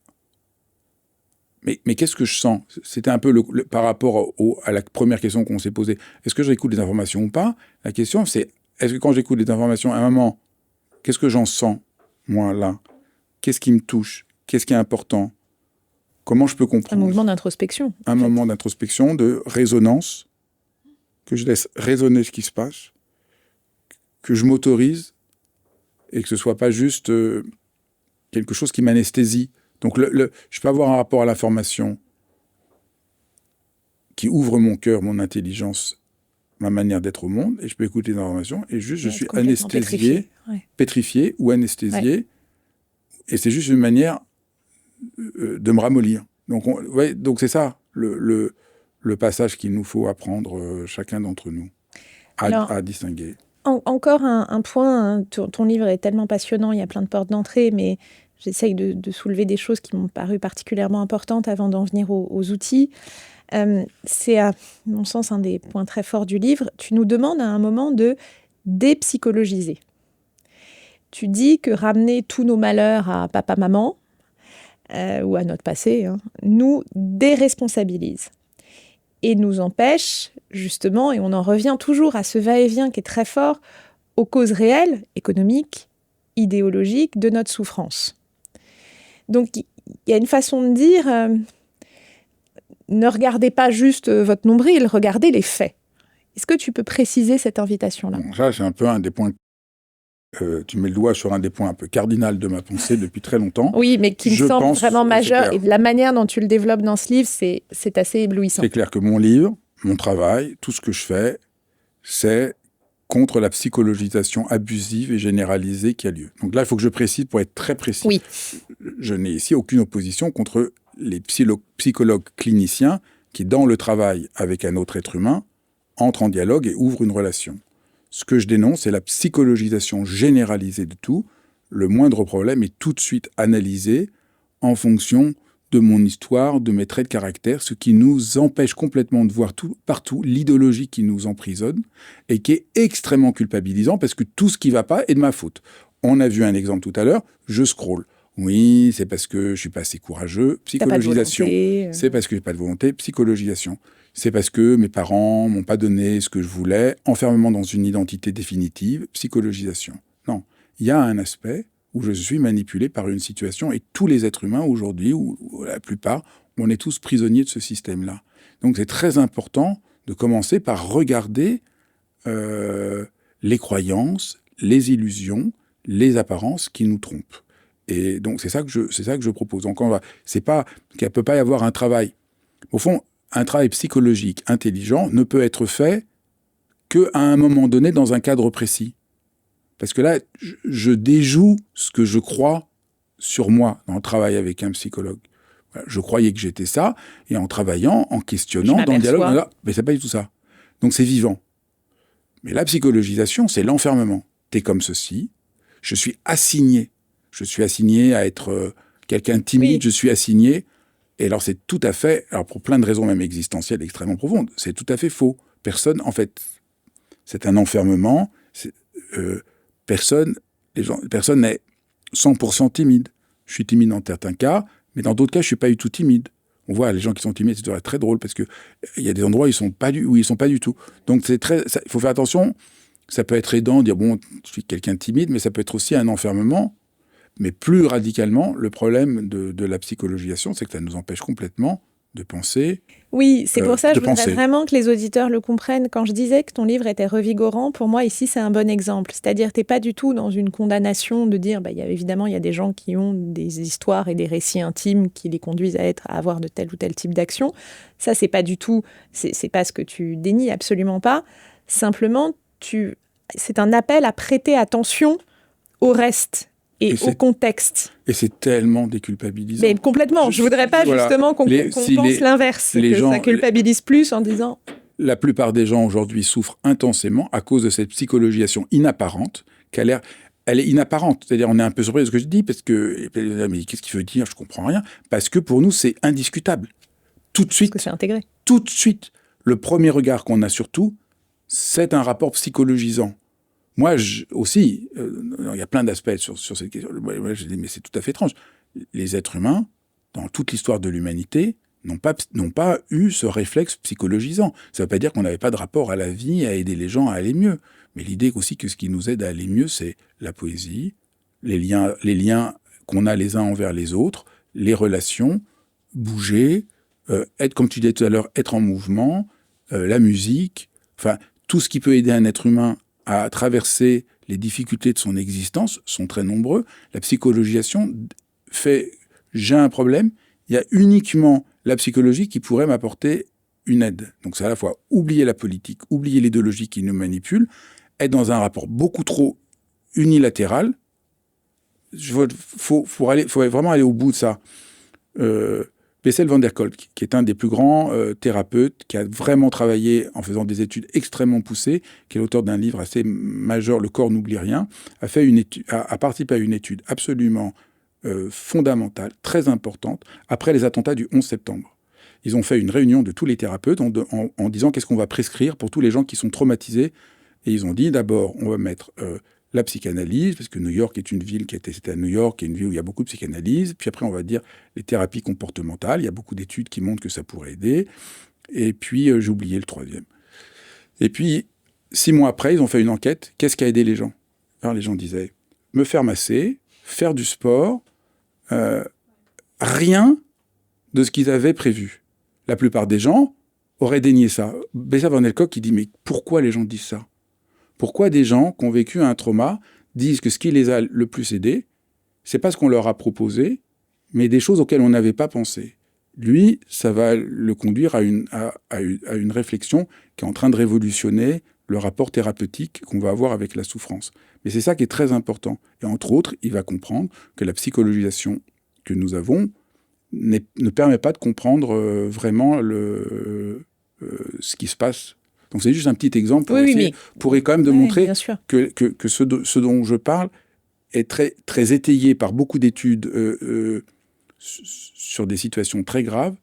Mais qu'est-ce que je sens ? C'était un peu par rapport à la première question qu'on s'est posée. Est-ce que j'écoute des informations ou pas ? La question, c'est est-ce que quand j'écoute des informations, à un moment, qu'est-ce que j'en sens, moi, là ? Qu'est-ce qui me touche ? Qu'est-ce qui est important ? Comment je peux comprendre ? Un mouvement d'introspection. Un moment d'introspection, de résonance, que je laisse résonner ce qui se passe, que je m'autorise, et que ce ne soit pas juste quelque chose qui m'anesthésie. Donc, je peux avoir un rapport à l'information qui ouvre mon cœur, mon intelligence, ma manière d'être au monde, et je peux écouter l'information, et juste, je suis anesthésié, pétrifié ou anesthésié, et c'est juste une manière de me ramollir. Donc, donc c'est ça, le passage qu'il nous faut apprendre, chacun d'entre nous, à distinguer. Encore un point, ton livre est tellement passionnant, il y a plein de portes d'entrée, mais j'essaye de soulever des choses qui m'ont paru particulièrement importantes avant d'en venir aux outils. C'est, à mon sens, un des points très forts du livre. Tu nous demandes à un moment de dépsychologiser. Tu dis que ramener tous nos malheurs à papa-maman, ou à notre passé, nous déresponsabilise. Et nous empêche, justement, et on en revient toujours à ce va-et-vient qui est très fort, aux causes réelles, économiques, idéologiques, de notre souffrance. Donc, il y a une façon de dire, ne regardez pas juste votre nombril, regardez les faits. Est-ce que tu peux préciser cette invitation-là ? Bon, ça, c'est un peu un des points... tu mets le doigt sur un des points un peu cardinal de ma pensée depuis très longtemps. Oui, mais qui me semble vraiment majeur. Et la manière dont tu le développes dans ce livre, c'est assez éblouissant. C'est clair que mon livre, mon travail, tout ce que je fais, c'est contre la psychologisation abusive et généralisée qui a lieu. Donc là, il faut que je précise, pour être très précis. Oui. Je n'ai ici aucune opposition contre les psychologues cliniciens qui, dans le travail avec un autre être humain, entrent en dialogue et ouvrent une relation. Ce que je dénonce, c'est la psychologisation généralisée de tout. Le moindre problème est tout de suite analysé en fonction de mon histoire, de mes traits de caractère, ce qui nous empêche complètement de voir partout l'idéologie qui nous emprisonne et qui est extrêmement culpabilisant parce que tout ce qui ne va pas est de ma faute. On a vu un exemple tout à l'heure, je scrolle. Oui, c'est parce que je ne suis pas assez courageux. Psychologisation. C'est parce que je n'ai pas de volonté. Psychologisation. C'est parce que mes parents m'ont pas donné ce que je voulais. Enfermement dans une identité définitive. Psychologisation. Non. Il y a un aspect où je suis manipulé par une situation et tous les êtres humains aujourd'hui, ou la plupart, on est tous prisonniers de ce système-là. Donc c'est très important de commencer par regarder les croyances, les illusions, les apparences qui nous trompent. Et donc c'est ça que je propose. Donc c'est pas qu'il ne peut pas y avoir un travail. Au fond, un travail psychologique intelligent ne peut être fait qu'à un moment donné dans un cadre précis. Parce que là, je déjoue ce que je crois sur moi dans le travail avec un psychologue. Voilà, je croyais que j'étais ça, et en travaillant, en questionnant, dans le dialogue, mais c'est pas du tout ça. Donc c'est vivant. Mais la psychologisation, c'est l'enfermement. t'es comme ceci, je suis assigné à être quelqu'un de timide, Oui. je suis assigné, et alors c'est tout à fait, alors pour plein de raisons même existentielles extrêmement profondes, c'est tout à fait faux. Personne, en fait, c'est un enfermement, personne n'est 100% timide. Je suis timide dans certains cas, mais dans d'autres cas, je suis pas du tout timide. On voit les gens qui sont timides, c'est très drôle parce que il y a des endroits où ils sont pas du tout. Donc il faut faire attention. Ça peut être aidant, dire bon, je suis quelqu'un de timide, mais ça peut être aussi un enfermement. Mais plus radicalement, le problème de la psychologisation, c'est que ça nous empêche complètement de penser. Oui, c'est pour ça que je voudrais penser. vraiment que les auditeurs le comprennent. Quand je disais que ton livre était revigorant, pour moi, ici, c'est un bon exemple. C'est-à-dire, tu n'es pas du tout dans une condamnation de dire, évidemment, il y a des gens qui ont des histoires et des récits intimes qui les conduisent à avoir de tel ou tel type d'action. Ça, c'est pas du tout, c'est pas ce que tu dénies, absolument pas. Simplement, c'est un appel à prêter attention au reste et au contexte. Et c'est tellement déculpabilisant. Mais complètement. Je voudrais pas justement qu'on pense l'inverse, que ça culpabilise plus en disant... La plupart des gens aujourd'hui souffrent intensément à cause de cette psychologisation inapparente, elle est inapparente. C'est-à-dire, on est un peu surpris de ce que je dis, parce que, mais qu'est-ce qu'il veut dire? Je comprends rien. Parce que pour nous, c'est indiscutable. Tout de suite. Parce que c'est intégré. Tout de suite. Le premier regard qu'on a sur tout, c'est un rapport psychologisant. Moi, aussi, il y a plein d'aspects sur cette question. Moi, je dis, mais c'est tout à fait étrange. Les êtres humains, dans toute l'histoire de l'humanité, n'ont pas eu ce réflexe psychologisant. Ça ne veut pas dire qu'on n'avait pas de rapport à la vie, à aider les gens à aller mieux. Mais l'idée aussi que ce qui nous aide à aller mieux, c'est la poésie, les liens qu'on a les uns envers les autres, les relations, bouger, être, comme tu disais tout à l'heure, être en mouvement, la musique, enfin, tout ce qui peut aider un être humain à traverser les difficultés de son existence sont très nombreux. La psychologisation fait « j'ai un problème », il y a uniquement la psychologie qui pourrait m'apporter une aide. Donc c'est à la fois oublier la politique, oublier l'idéologie qui nous manipule, être dans un rapport beaucoup trop unilatéral. Faut vraiment aller au bout de ça. Bessel van der Kolk, qui est un des plus grands thérapeutes, qui a vraiment travaillé en faisant des études extrêmement poussées, qui est l'auteur d'un livre assez majeur, Le corps n'oublie rien, a participé à une étude absolument fondamentale, très importante, après les attentats du 11 septembre. Ils ont fait une réunion de tous les thérapeutes en disant qu'est-ce qu'on va prescrire pour tous les gens qui sont traumatisés. Et ils ont dit, d'abord, on va mettre la psychanalyse, parce que New York est une ville c'était à New York, qui est une ville où il y a beaucoup de psychanalyse. Puis après, on va dire les thérapies comportementales. Il y a beaucoup d'études qui montrent que ça pourrait aider. Et puis, j'ai oublié le troisième. Et puis, 6 mois après, ils ont fait une enquête. Qu'est-ce qui a aidé les gens? Alors, les gens disaient, me faire masser, faire du sport, rien de ce qu'ils avaient prévu. La plupart des gens auraient dénié ça. Bessel van der Kolk, qui dit, mais pourquoi les gens disent ça? Pourquoi des gens qui ont vécu un trauma disent que ce qui les a le plus aidés, c'est pas ce qu'on leur a proposé, mais des choses auxquelles on n'avait pas pensé. Lui, ça va le conduire à une réflexion qui est en train de révolutionner le rapport thérapeutique qu'on va avoir avec la souffrance. Mais c'est ça qui est très important. Et entre autres, il va comprendre que la psychologisation que nous avons ne permet pas de comprendre vraiment ce qui se passe. Donc c'est juste un petit exemple pour quand même de montrer que ce dont je parle est très, très étayé par beaucoup d'études sur des situations très graves.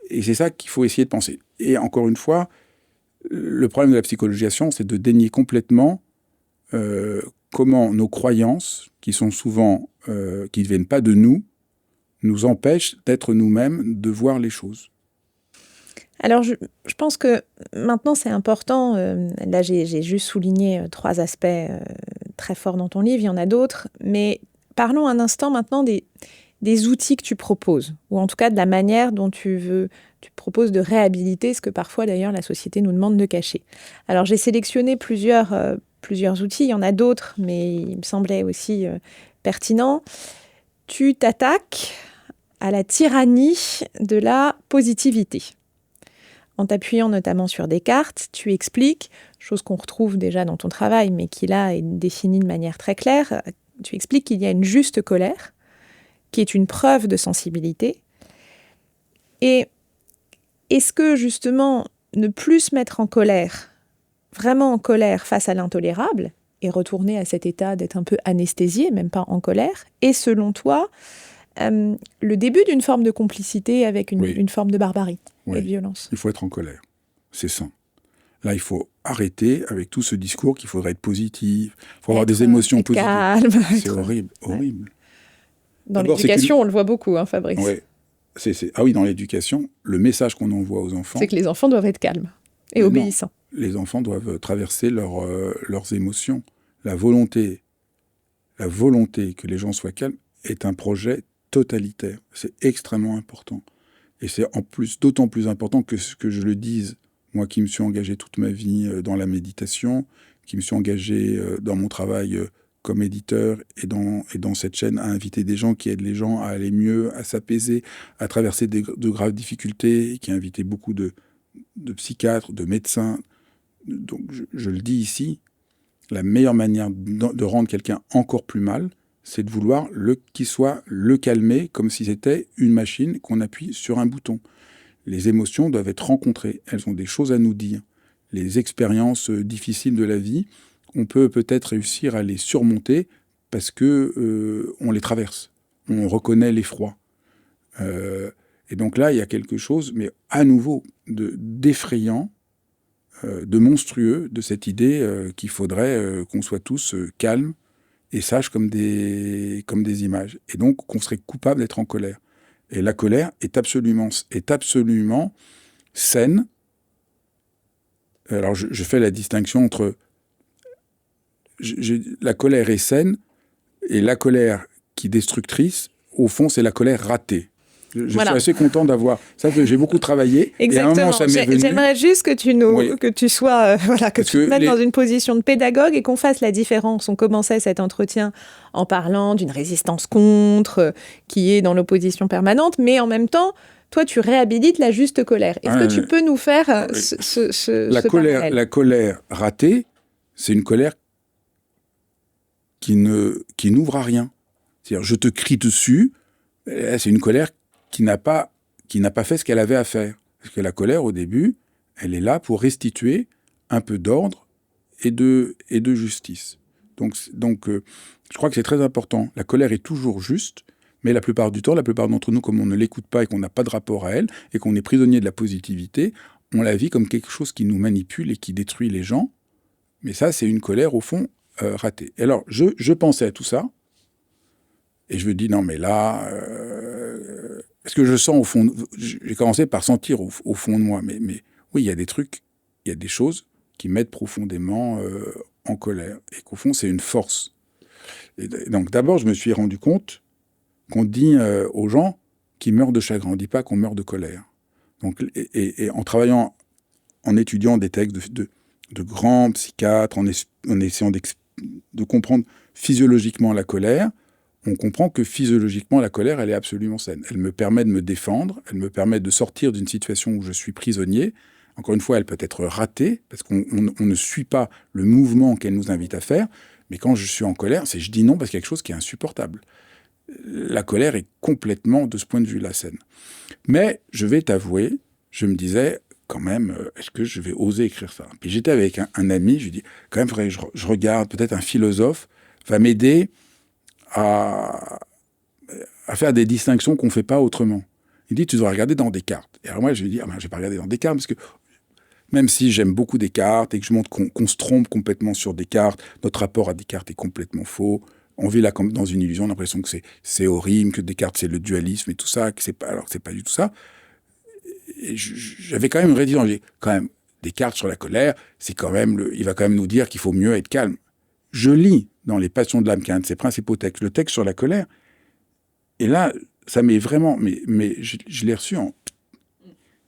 Et c'est ça qu'il faut essayer de penser. Et encore une fois, le problème de la psychologisation, c'est de dénier complètement comment nos croyances, qui sont souvent, qui ne viennent pas de nous empêchent d'être nous-mêmes, de voir les choses. Alors, je pense que maintenant, c'est important. Là, j'ai juste souligné 3 aspects très forts dans ton livre. Il y en a d'autres. Mais parlons un instant maintenant des outils que tu proposes, ou en tout cas de la manière dont tu proposes de réhabiliter ce que parfois, d'ailleurs, la société nous demande de cacher. Alors, j'ai sélectionné plusieurs outils. Il y en a d'autres, mais il me semblait aussi pertinent. Tu t'attaques à la tyrannie de la positivité. En t'appuyant notamment sur Descartes, tu expliques, chose qu'on retrouve déjà dans ton travail, mais qui là est définie de manière très claire, tu expliques qu'il y a une juste colère, qui est une preuve de sensibilité. Et est-ce que justement, ne plus se mettre en colère, vraiment en colère face à l'intolérable, retourner à cet état d'être un peu anesthésié, même pas en colère, est selon toi le début d'une forme de complicité avec une forme de barbarie et de violence. Il faut être en colère, c'est sain. Là, il faut arrêter avec tout ce discours qu'il faudrait être positif, il faut avoir des émotions positives. Calme. C'est horrible. Dans l'éducation, on le voit beaucoup, hein, Fabrice. Ouais. Ah oui, dans l'éducation, le message qu'on envoie aux enfants... C'est que les enfants doivent être calmes et obéissants. Non, les enfants doivent traverser leurs émotions. La volonté que les gens soient calmes est un projet totalitaire. C'est extrêmement important. Et c'est en plus, d'autant plus important que je le dise, moi qui me suis engagé toute ma vie dans la méditation, qui me suis engagé dans mon travail comme éditeur et dans cette chaîne à inviter des gens qui aident les gens à aller mieux, à s'apaiser, à traverser de graves difficultés, et qui a invité beaucoup de psychiatres, de médecins. Donc je le dis ici, la meilleure manière de rendre quelqu'un encore plus mal, c'est de vouloir qu'il soit le calmer comme si c'était une machine qu'on appuie sur un bouton. Les émotions doivent être rencontrées, elles ont des choses à nous dire. Les expériences difficiles de la vie, on peut peut-être réussir à les surmonter parce que on les traverse, on reconnaît l'effroi. Et donc là, il y a quelque chose, mais à nouveau, d'effrayant, de monstrueux, de cette idée qu'il faudrait qu'on soit tous calmes et sages comme des images. Et donc qu'on serait coupable d'être en colère. Et la colère est absolument saine. Alors je fais la distinction entre... la colère est saine, et la colère qui est destructrice, au fond, c'est la colère ratée. Je suis assez content d'avoir... Ça, j'ai beaucoup travaillé. Exactement. Et à un moment, ça m'est venu. J'aimerais juste que tu te mettes dans une position de pédagogue et qu'on fasse la différence. On commençait cet entretien en parlant d'une résistance contre, qui est dans l'opposition permanente, mais en même temps, toi, tu réhabilites la juste colère. Est-ce que tu peux nous faire ce parallèle ? La colère ratée, c'est une colère qui n'ouvre à rien. C'est-à-dire, je te crie dessus, c'est une colère qui n'a pas fait ce qu'elle avait à faire. Parce que la colère, au début, elle est là pour restituer un peu d'ordre et de justice. Donc, je crois que c'est très important. La colère est toujours juste, mais la plupart du temps, la plupart d'entre nous, comme on ne l'écoute pas et qu'on n'a pas de rapport à elle, et qu'on est prisonnier de la positivité, on la vit comme quelque chose qui nous manipule et qui détruit les gens. Mais ça, c'est une colère, au fond, ratée. Et alors, je pensais à tout ça, et je me dis, non, mais là... Est-ce que je sens au fond... J'ai commencé par sentir au fond de moi. Mais oui, il y a des trucs, il y a des choses qui mettent profondément en colère. Et qu'au fond, c'est une force. Et donc, d'abord, je me suis rendu compte qu'on dit aux gens qui meurent de chagrin. On ne dit pas qu'on meurt de colère. Donc, et en travaillant, en étudiant des textes de grands psychiatres, en essayant de comprendre physiologiquement la colère, on comprend que physiologiquement, la colère, elle est absolument saine. Elle me permet de me défendre, elle me permet de sortir d'une situation où je suis prisonnier. Encore une fois, elle peut être ratée, parce qu'on ne suit pas le mouvement qu'elle nous invite à faire. Mais quand je suis en colère, je dis non parce qu'il y a quelque chose qui est insupportable. La colère est complètement, de ce point de vue-là, saine. Mais, je vais t'avouer, je me disais, quand même, est-ce que je vais oser écrire ça ? Puis j'étais avec un ami, je lui dis, quand même, faudrait que je regarde, peut-être un philosophe va m'aider à faire des distinctions qu'on ne fait pas autrement. Il dit, tu dois regarder dans Descartes. Et alors moi, je lui dis, je ne vais pas regarder dans Descartes, parce que même si j'aime beaucoup Descartes et que je montre qu'on se trompe complètement sur Descartes, notre rapport à Descartes est complètement faux. On vit là comme dans une illusion, on a l'impression que c'est horrible, que Descartes c'est le dualisme et tout ça, alors que c'est pas du tout ça. Et j'avais quand même rédigé, quand même, Descartes sur la colère, c'est quand même il va quand même nous dire qu'il faut mieux être calme. Je lis dans Les Passions de l'âme, qui est un de ses principaux textes, le texte sur la colère. Et là, ça m'est vraiment... Mais je l'ai reçu en...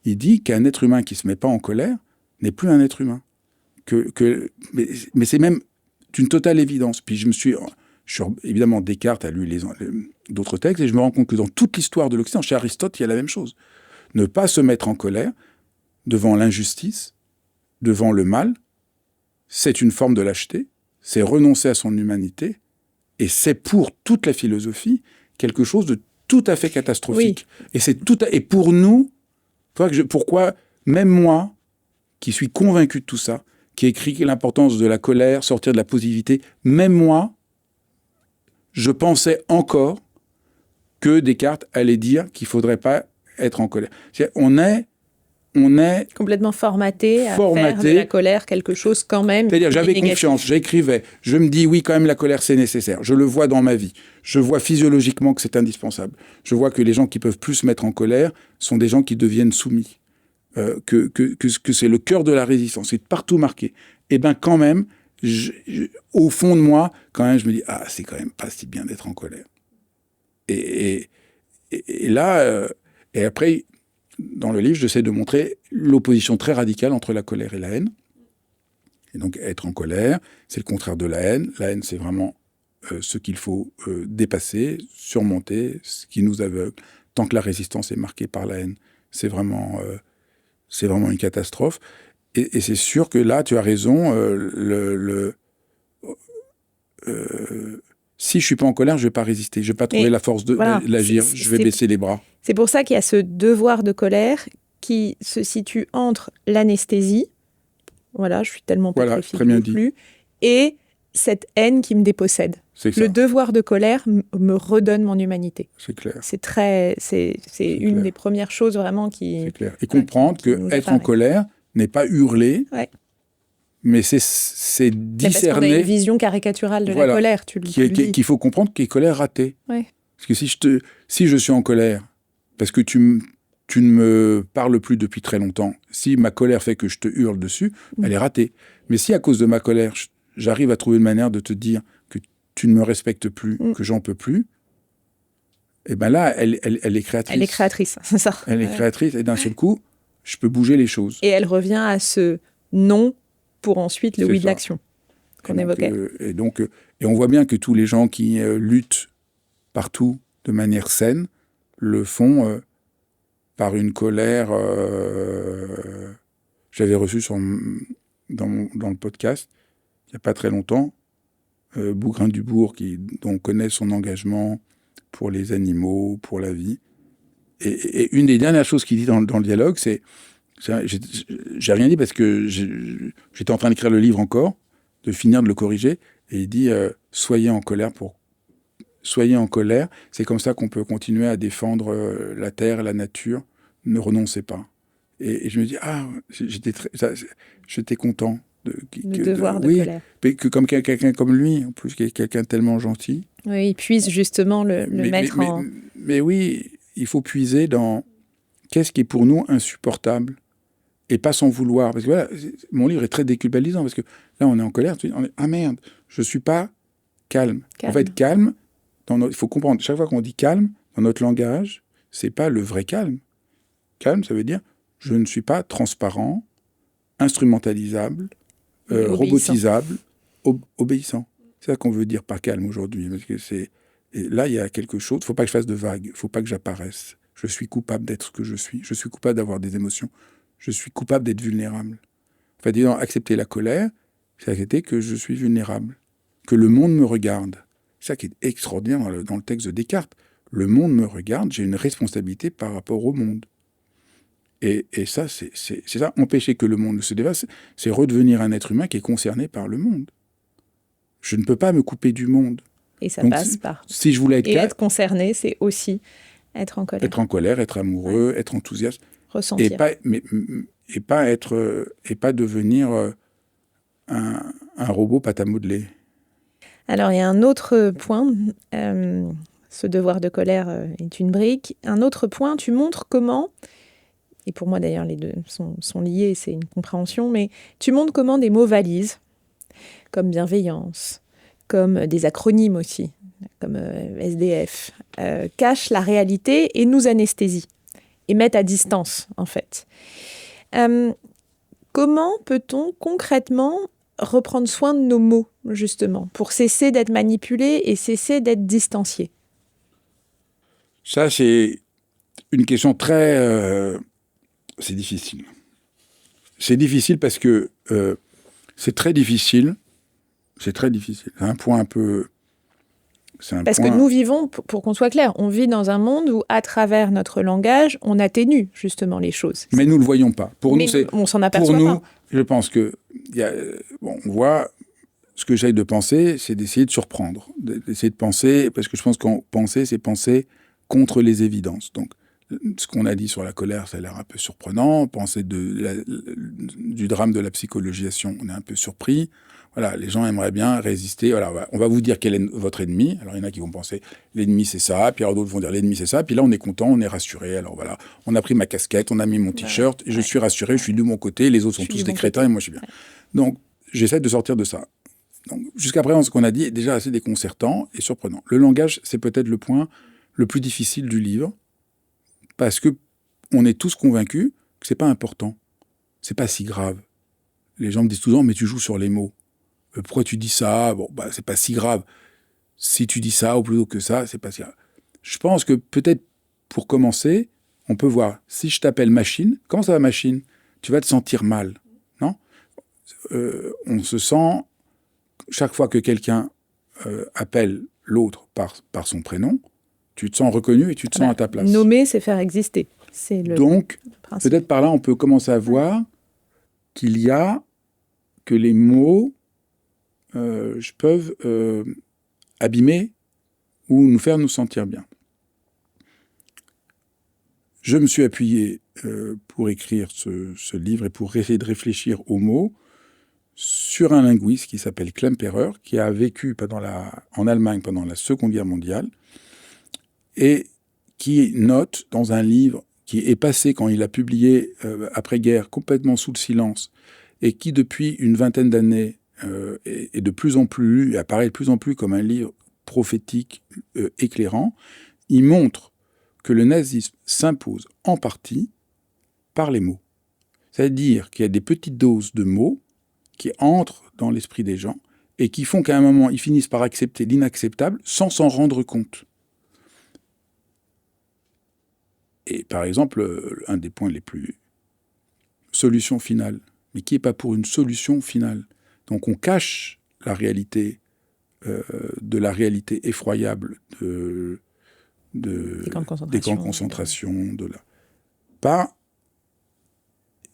Il dit qu'un être humain qui ne se met pas en colère n'est plus un être humain. Mais c'est même d'une totale évidence. Puis évidemment, Descartes a lu d'autres textes, et je me rends compte que dans toute l'histoire de l'Occident, chez Aristote, il y a la même chose. Ne pas se mettre en colère devant l'injustice, devant le mal, c'est une forme de lâcheté, c'est renoncer à son humanité, et c'est pour toute la philosophie quelque chose de tout à fait catastrophique. Oui. Et pour nous, pourquoi même moi, qui suis convaincu de tout ça, qui écrit l'importance de la colère, sortir de la positivité. Même moi, je pensais encore que Descartes allait dire qu'il ne faudrait pas être en colère. On est complètement formaté à faire de la colère quelque chose quand même. C'est-à-dire, j'avais confiance, j'écrivais, je me dis, oui, quand même, la colère, c'est nécessaire. Je le vois dans ma vie. Je vois physiologiquement que c'est indispensable. Je vois que les gens qui peuvent plus se mettre en colère sont des gens qui deviennent soumis. Que c'est le cœur de la résistance. C'est partout marqué. Et bien, quand même, au fond de moi, quand même, je me dis, ah, c'est quand même pas si bien d'être en colère. Et là, et après, dans le livre, j'essaie de montrer l'opposition très radicale entre la colère et la haine. Et donc, être en colère, c'est le contraire de la haine. La haine, c'est vraiment ce qu'il faut dépasser, surmonter, ce qui nous aveugle. Tant que la résistance est marquée par la haine, c'est vraiment une catastrophe. Et c'est sûr que là, tu as raison. Si je suis pas en colère, je vais pas résister. Je vais pas trouver la force d'agir. Je vais baisser les bras. C'est pour ça qu'il y a ce devoir de colère qui se situe entre l'anesthésie, voilà, je suis tellement pétrifiée non plus, et cette haine qui me dépossède. Le devoir de colère me redonne mon humanité. C'est clair. C'est une des premières choses vraiment qui... C'est clair. Et comprendre qu'être en colère n'est pas hurler, mais c'est discerner... Parce qu'on a une vision caricaturale de la colère, tu le dis. Qu'il faut comprendre qu'il y a colère ratée. Ouais. Parce que si je suis en colère, parce que tu ne me parles plus depuis très longtemps, si ma colère fait que je te hurle dessus, elle est ratée. Mais si à cause de ma colère, j'arrive à trouver une manière de te dire que tu ne me respectes plus, que j'en peux plus, et bien là, elle est créatrice. Elle est créatrice, c'est ça. Elle est créatrice, et d'un seul coup, je peux bouger les choses. Et elle revient à ce non pour ensuite le oui de l'action qu'on évoquait. Et on voit bien que tous les gens qui luttent partout de manière saine le font par une colère. J'avais reçu dans le podcast, il n'y a pas très longtemps, Bougrain-Dubourg, dont on connaît son engagement pour les animaux, pour la vie. Et une des dernières choses qu'il dit dans le dialogue, c'est... J'ai rien dit parce que j'étais en train d'écrire le livre encore, de finir de le corriger, et il dit soyez en colère, c'est comme ça qu'on peut continuer à défendre la terre, la nature, ne renoncez pas. Et je me dis j'étais content le devoir de colère. Que comme quelqu'un comme lui, en plus, qui est quelqu'un de tellement gentil. Oui, il puise justement le mettre en... Mais oui, il faut puiser dans qu'est-ce qui est pour nous insupportable. Et pas sans vouloir. Parce que voilà, mon livre est très déculpabilisant, parce que là, on est en colère, on est, ah merde, je suis pas calme. En fait, calme, il faut comprendre, chaque fois qu'on dit calme, dans notre langage, c'est pas le vrai calme. Calme, ça veut dire, je ne suis pas transparent, instrumentalisable, robotisable, obéissant. C'est ça qu'on veut dire par calme aujourd'hui. Parce que et là, il y a quelque chose, il ne faut pas que je fasse de vagues, il ne faut pas que j'apparaisse. Je suis coupable d'être ce que je suis coupable d'avoir des émotions. Je suis coupable d'être vulnérable. En fait, disons, accepter la colère, c'est accepter que je suis vulnérable, que le monde me regarde. C'est ça qui est extraordinaire dans le texte de Descartes. Le monde me regarde, j'ai une responsabilité par rapport au monde. Et ça, c'est ça, empêcher que le monde se dévaste, c'est redevenir un être humain qui est concerné par le monde. Je ne peux pas me couper du monde. Et ça passe par... Si je voulais être concerné, c'est aussi être en colère. Être en colère, être amoureux, être enthousiaste. Ressentir. Et pas devenir un robot pâte à modeler. Alors, il y a un autre point. Ce devoir de colère est une brique. Un autre point, tu montres comment, et pour moi d'ailleurs les deux sont liés, c'est une compréhension, mais tu montres comment des mots valises, comme bienveillance, comme des acronymes aussi, comme SDF, cachent la réalité et nous anesthésient. Et mettre à distance, en fait. Comment peut-on concrètement reprendre soin de nos mots, justement, pour cesser d'être manipulés et cesser d'être distanciés? Ça, c'est une question très... c'est difficile. C'est difficile parce que c'est très difficile. C'est très difficile. C'est un point un peu... Parce que nous vivons, pour qu'on soit clair, on vit dans un monde où, à travers notre langage, on atténue justement les choses. Mais nous ne le voyons pas. Pour nous, on s'en aperçoit pas. Je pense que on voit, ce que j'essaie de penser, c'est d'essayer de surprendre, d'essayer de penser, parce que je pense qu'en penser, c'est penser contre les évidences. Donc, ce qu'on a dit sur la colère, ça a l'air un peu surprenant. Penser du drame de la psychologisation, on est un peu surpris. Voilà, les gens aimeraient bien résister. Voilà, on va vous dire quel est votre ennemi. Alors, il y en a qui vont penser, l'ennemi, c'est ça. Puis, alors, d'autres vont dire, l'ennemi, c'est ça. Puis là, on est content, on est rassuré. Alors, voilà, on a pris ma casquette, on a mis mon t-shirt, et je suis rassuré, je suis de mon côté. Les autres sont tous des crétins, et moi, je suis bien. Ouais. Donc, j'essaie de sortir de ça. Donc, jusqu'à présent, ce qu'on a dit est déjà assez déconcertant et surprenant. Le langage, c'est peut-être le point le plus difficile du livre, parce que on est tous convaincus que c'est pas important, c'est pas si grave. Les gens me disent souvent, mais tu joues sur les mots. Pourquoi tu dis ça ? Bon, bah, c'est pas si grave. Si tu dis ça, ou plutôt que ça, c'est pas si grave. Je pense que peut-être, pour commencer, on peut voir, si je t'appelle machine, comment ça va machine ? Tu vas te sentir mal, non ? On se sent, chaque fois que quelqu'un appelle l'autre par son prénom, tu te sens reconnu et tu te sens à ta place. Nommer, c'est faire exister. C'est Donc, peut-être par là, on peut commencer à voir que les mots peuvent abîmer ou nous faire nous sentir bien. Je me suis appuyé pour écrire ce livre et pour essayer de réfléchir aux mots sur un linguiste qui s'appelle Klemperer, qui a vécu en Allemagne pendant la Seconde Guerre mondiale, et qui note dans un livre qui est passé quand il a publié après-guerre complètement sous le silence et qui depuis une vingtaine d'années est de plus en plus lu et apparaît de plus en plus comme un livre prophétique éclairant. Il montre que le nazisme s'impose en partie par les mots. C'est-à-dire qu'il y a des petites doses de mots qui entrent dans l'esprit des gens et qui font qu'à un moment, ils finissent par accepter l'inacceptable sans s'en rendre compte. Et par exemple, un des points les plus... solution finale, mais qui n'est pas pour une solution finale. Donc on cache la réalité de la réalité effroyable des camps de concentration.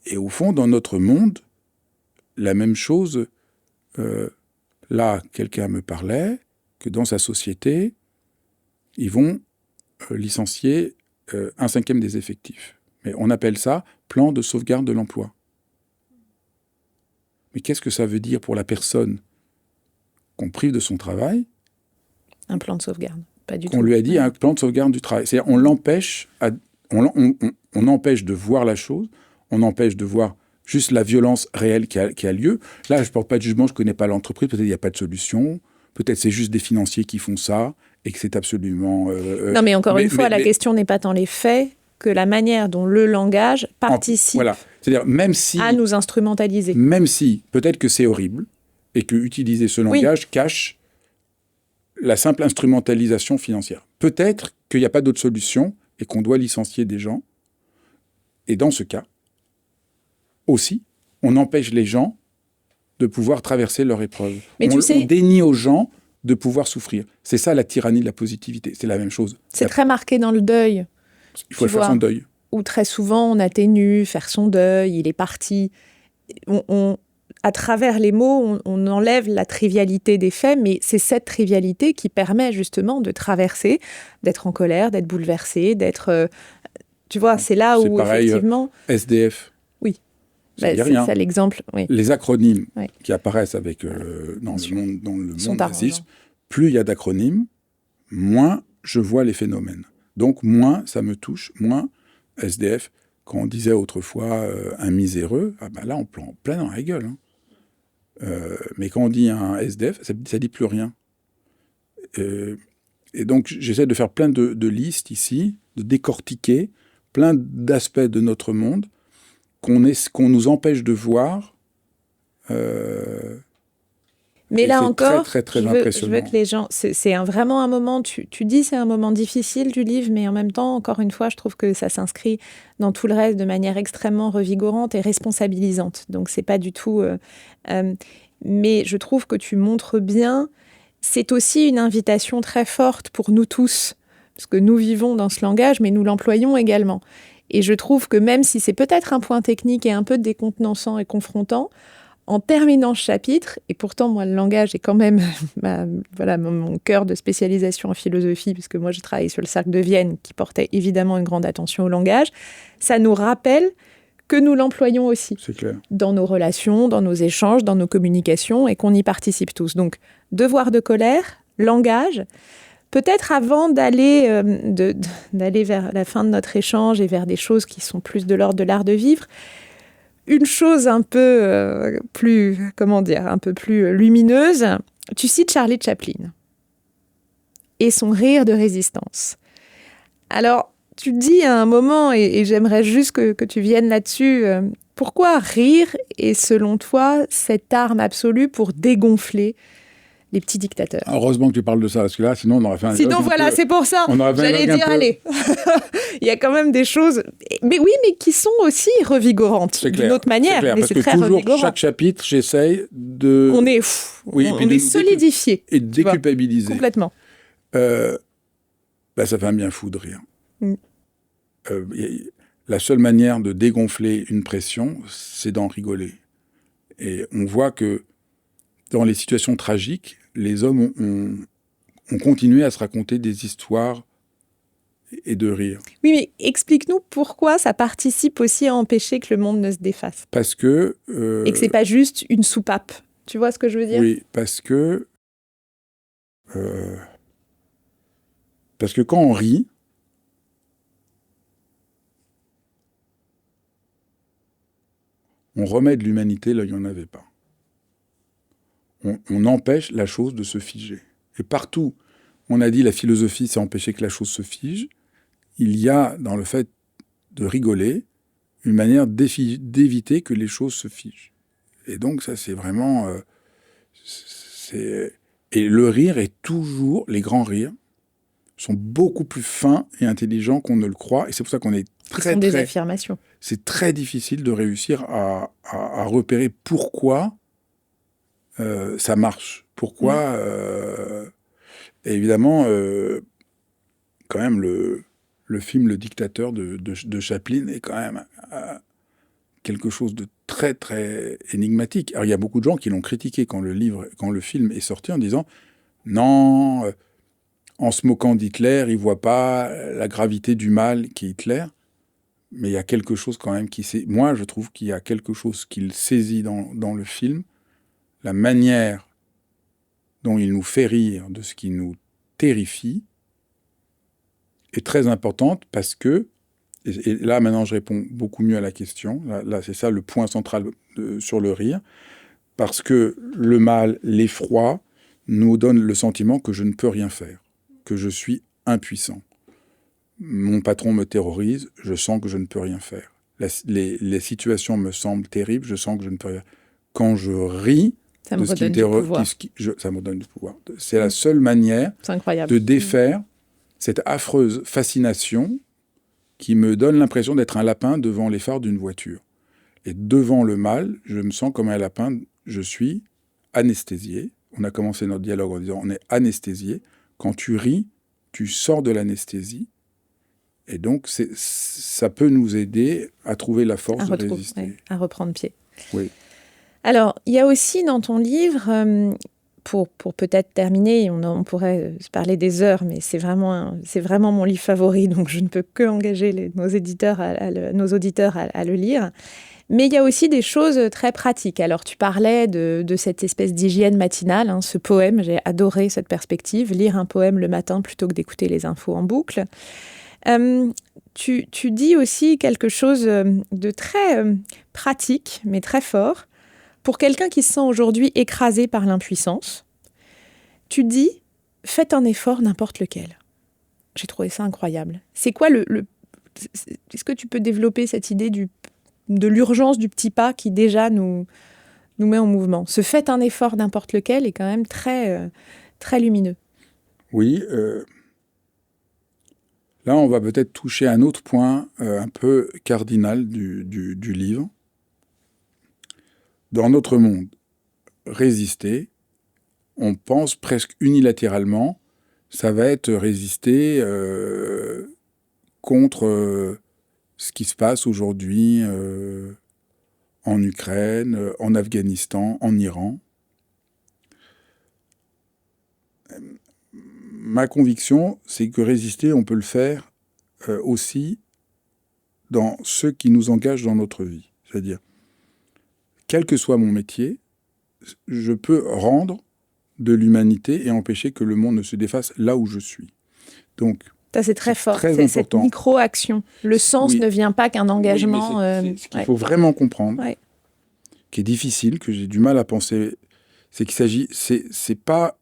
Et au fond, dans notre monde, la même chose, là, quelqu'un me parlait que dans sa société, ils vont licencier 1/5 des effectifs. Mais on appelle ça plan de sauvegarde de l'emploi. Mais qu'est-ce que ça veut dire pour la personne qu'on prive de son travail ? Un plan de sauvegarde, pas du tout. On lui a dit un plan de sauvegarde du travail. C'est-à-dire on l'empêche, on empêche de voir la chose, on empêche de voir juste la violence réelle qui a lieu. Là, je ne porte pas de jugement, je ne connais pas l'entreprise, peut-être il n'y a pas de solution, peut-être c'est juste des financiers qui font ça, et que c'est absolument... non, mais encore une fois, la question n'est pas tant les faits que la manière dont le langage participe C'est-à-dire, même si, à nous instrumentaliser. Même si, peut-être que c'est horrible, et que utiliser ce langage cache la simple instrumentalisation financière. Peut-être qu'il n'y a pas d'autre solution, et qu'on doit licencier des gens. Et dans ce cas, aussi, on empêche les gens de pouvoir traverser leur épreuve. Mais on dénie aux gens de pouvoir souffrir. C'est ça la tyrannie de la positivité. C'est la même chose. C'est très marqué dans le deuil. Il faut faire son deuil. Où très souvent on atténue, faire son deuil, il est parti. À travers les mots, on enlève la trivialité des faits, mais c'est cette trivialité qui permet justement de traverser, d'être en colère, d'être bouleversé, d'être... tu vois, c'est là où pareil, effectivement... SDF. Oui. C'est ça l'exemple. Oui. Les acronymes qui apparaissent avec, dans le monde nazisme, plus il y a d'acronymes, moins je vois les phénomènes. Donc moins ça me touche, moins SDF. Quand on disait autrefois un miséreux, là on prend plein dans la gueule. Hein. Mais quand on dit un SDF, ça dit plus rien. Et donc j'essaie de faire plein de listes ici, de décortiquer plein d'aspects de notre monde qu'on nous empêche de voir. Mais là encore, très, très, très je veux que les gens... C'est vraiment un moment... Tu dis c'est un moment difficile du livre, mais en même temps, encore une fois, je trouve que ça s'inscrit dans tout le reste de manière extrêmement revigorante et responsabilisante. Donc, c'est pas du tout... mais je trouve que tu montres bien... C'est aussi une invitation très forte pour nous tous, parce que nous vivons dans ce langage, mais nous l'employons également. Et je trouve que même si c'est peut-être un point technique et un peu décontenançant et confrontant, en terminant ce chapitre, et pourtant, moi, le langage est quand même mon cœur de spécialisation en philosophie, puisque moi, je travaille sur le cercle de Vienne, qui portait évidemment une grande attention au langage, ça nous rappelle que nous l'employons aussi. C'est clair. Dans nos relations, dans nos échanges, dans nos communications, et qu'on y participe tous. Donc, devoir de colère, langage. Peut-être avant d'aller vers la fin de notre échange et vers des choses qui sont plus de l'ordre de l'art de vivre, une chose un peu plus lumineuse, tu cites Charlie Chaplin et son rire de résistance. Alors, tu te dis à un moment, et j'aimerais juste que tu viennes là-dessus, pourquoi rire est selon toi cette arme absolue pour dégonfler les petits dictateurs? Heureusement que tu parles de ça, parce que là, sinon on aurait fait un... Sinon, voilà, c'est pour ça. J'allais dire, allez, il y a quand même des choses... Mais oui, mais qui sont aussi revigorantes, d'une autre manière. Clair, mais parce c'est que très toujours, revigorant. chaque chapitre, j'essaye de... On est solidifié. Et de déculpabiliser. Complètement. Ça fait un bien fou de rire. La seule manière de dégonfler une pression, c'est d'en rigoler. Et on voit que dans les situations tragiques, les hommes ont continué à se raconter des histoires et de rire. Oui, mais explique-nous pourquoi ça participe aussi à empêcher que le monde ne se défasse. Parce que... et que c'est pas juste une soupape. Tu vois ce que je veux dire? Oui, parce que quand on rit, on remet de l'humanité là où il n'y en avait pas. On empêche la chose de se figer. Et partout, on a dit la philosophie, c'est empêcher que la chose se fige. Il y a, dans le fait de rigoler, une manière d'éviter que les choses se figent. Et donc, ça, c'est vraiment... Et le rire est toujours... Les grands rires sont beaucoup plus fins et intelligents qu'on ne le croit. Et c'est pour ça qu'on est très... des affirmations. C'est très difficile de réussir à repérer pourquoi ça marche. Pourquoi... Et évidemment, quand même, le film Le Dictateur de Chaplin est quand même quelque chose de très, très énigmatique. Alors, il y a beaucoup de gens qui l'ont critiqué quand le film est sorti en disant « Non, en se moquant d'Hitler, il ne voit pas la gravité du mal qu'est Hitler. » Mais il y a quelque chose quand même moi, je trouve qu'il y a quelque chose qu'il saisit dans le film. La manière dont il nous fait rire de ce qui nous terrifie est très importante parce que, et là maintenant je réponds beaucoup mieux à la question, là c'est ça le point central sur le rire, parce que le mal, l'effroi, nous donne le sentiment que je ne peux rien faire, que je suis impuissant. Mon patron me terrorise, je sens que je ne peux rien faire. Les situations me semblent terribles, je sens que je ne peux rien. Quand je ris, ça me redonne du pouvoir. Ça me donne du pouvoir. C'est la seule manière de défaire cette affreuse fascination qui me donne l'impression d'être un lapin devant les phares d'une voiture. Et devant le mal, je me sens comme un lapin, je suis anesthésié. On a commencé notre dialogue en disant on est anesthésié. Quand tu ris, tu sors de l'anesthésie. Et donc, ça peut nous aider à trouver la force de résister. Ouais, à reprendre pied. Oui. Alors, il y a aussi dans ton livre, pour peut-être terminer, on pourrait se parler des heures, mais c'est vraiment mon livre favori, donc je ne peux que engager nos auditeurs à le lire. Mais il y a aussi des choses très pratiques. Alors, tu parlais de cette espèce d'hygiène matinale, ce poème, j'ai adoré cette perspective, lire un poème le matin plutôt que d'écouter les infos en boucle. Tu dis aussi quelque chose de très pratique, mais très fort. Pour quelqu'un qui se sent aujourd'hui écrasé par l'impuissance, tu dis « faites un effort n'importe lequel ». J'ai trouvé ça incroyable. C'est quoi Est-ce que tu peux développer cette idée de l'urgence du petit pas qui déjà nous met en mouvement? Ce « faites un effort n'importe lequel » est quand même très, très lumineux. Oui. Là, on va peut-être toucher un autre point un peu cardinal du livre. Dans notre monde, résister, on pense presque unilatéralement, ça va être résister contre ce qui se passe aujourd'hui en Ukraine, en Afghanistan, en Iran. Ma conviction, c'est que résister, on peut le faire aussi dans ce qui nous engage dans notre vie. C'est-à-dire, quel que soit mon métier, je peux rendre de l'humanité et empêcher que le monde ne se défasse là où je suis. Donc, ça, c'est très fort, très c'est cette important. micro-action. Le sens ne vient pas qu'un engagement... C'est ce qu'il faut vraiment comprendre, Ouais. qui est difficile, que j'ai du mal à penser, c'est qu'il s'agit... C'est pas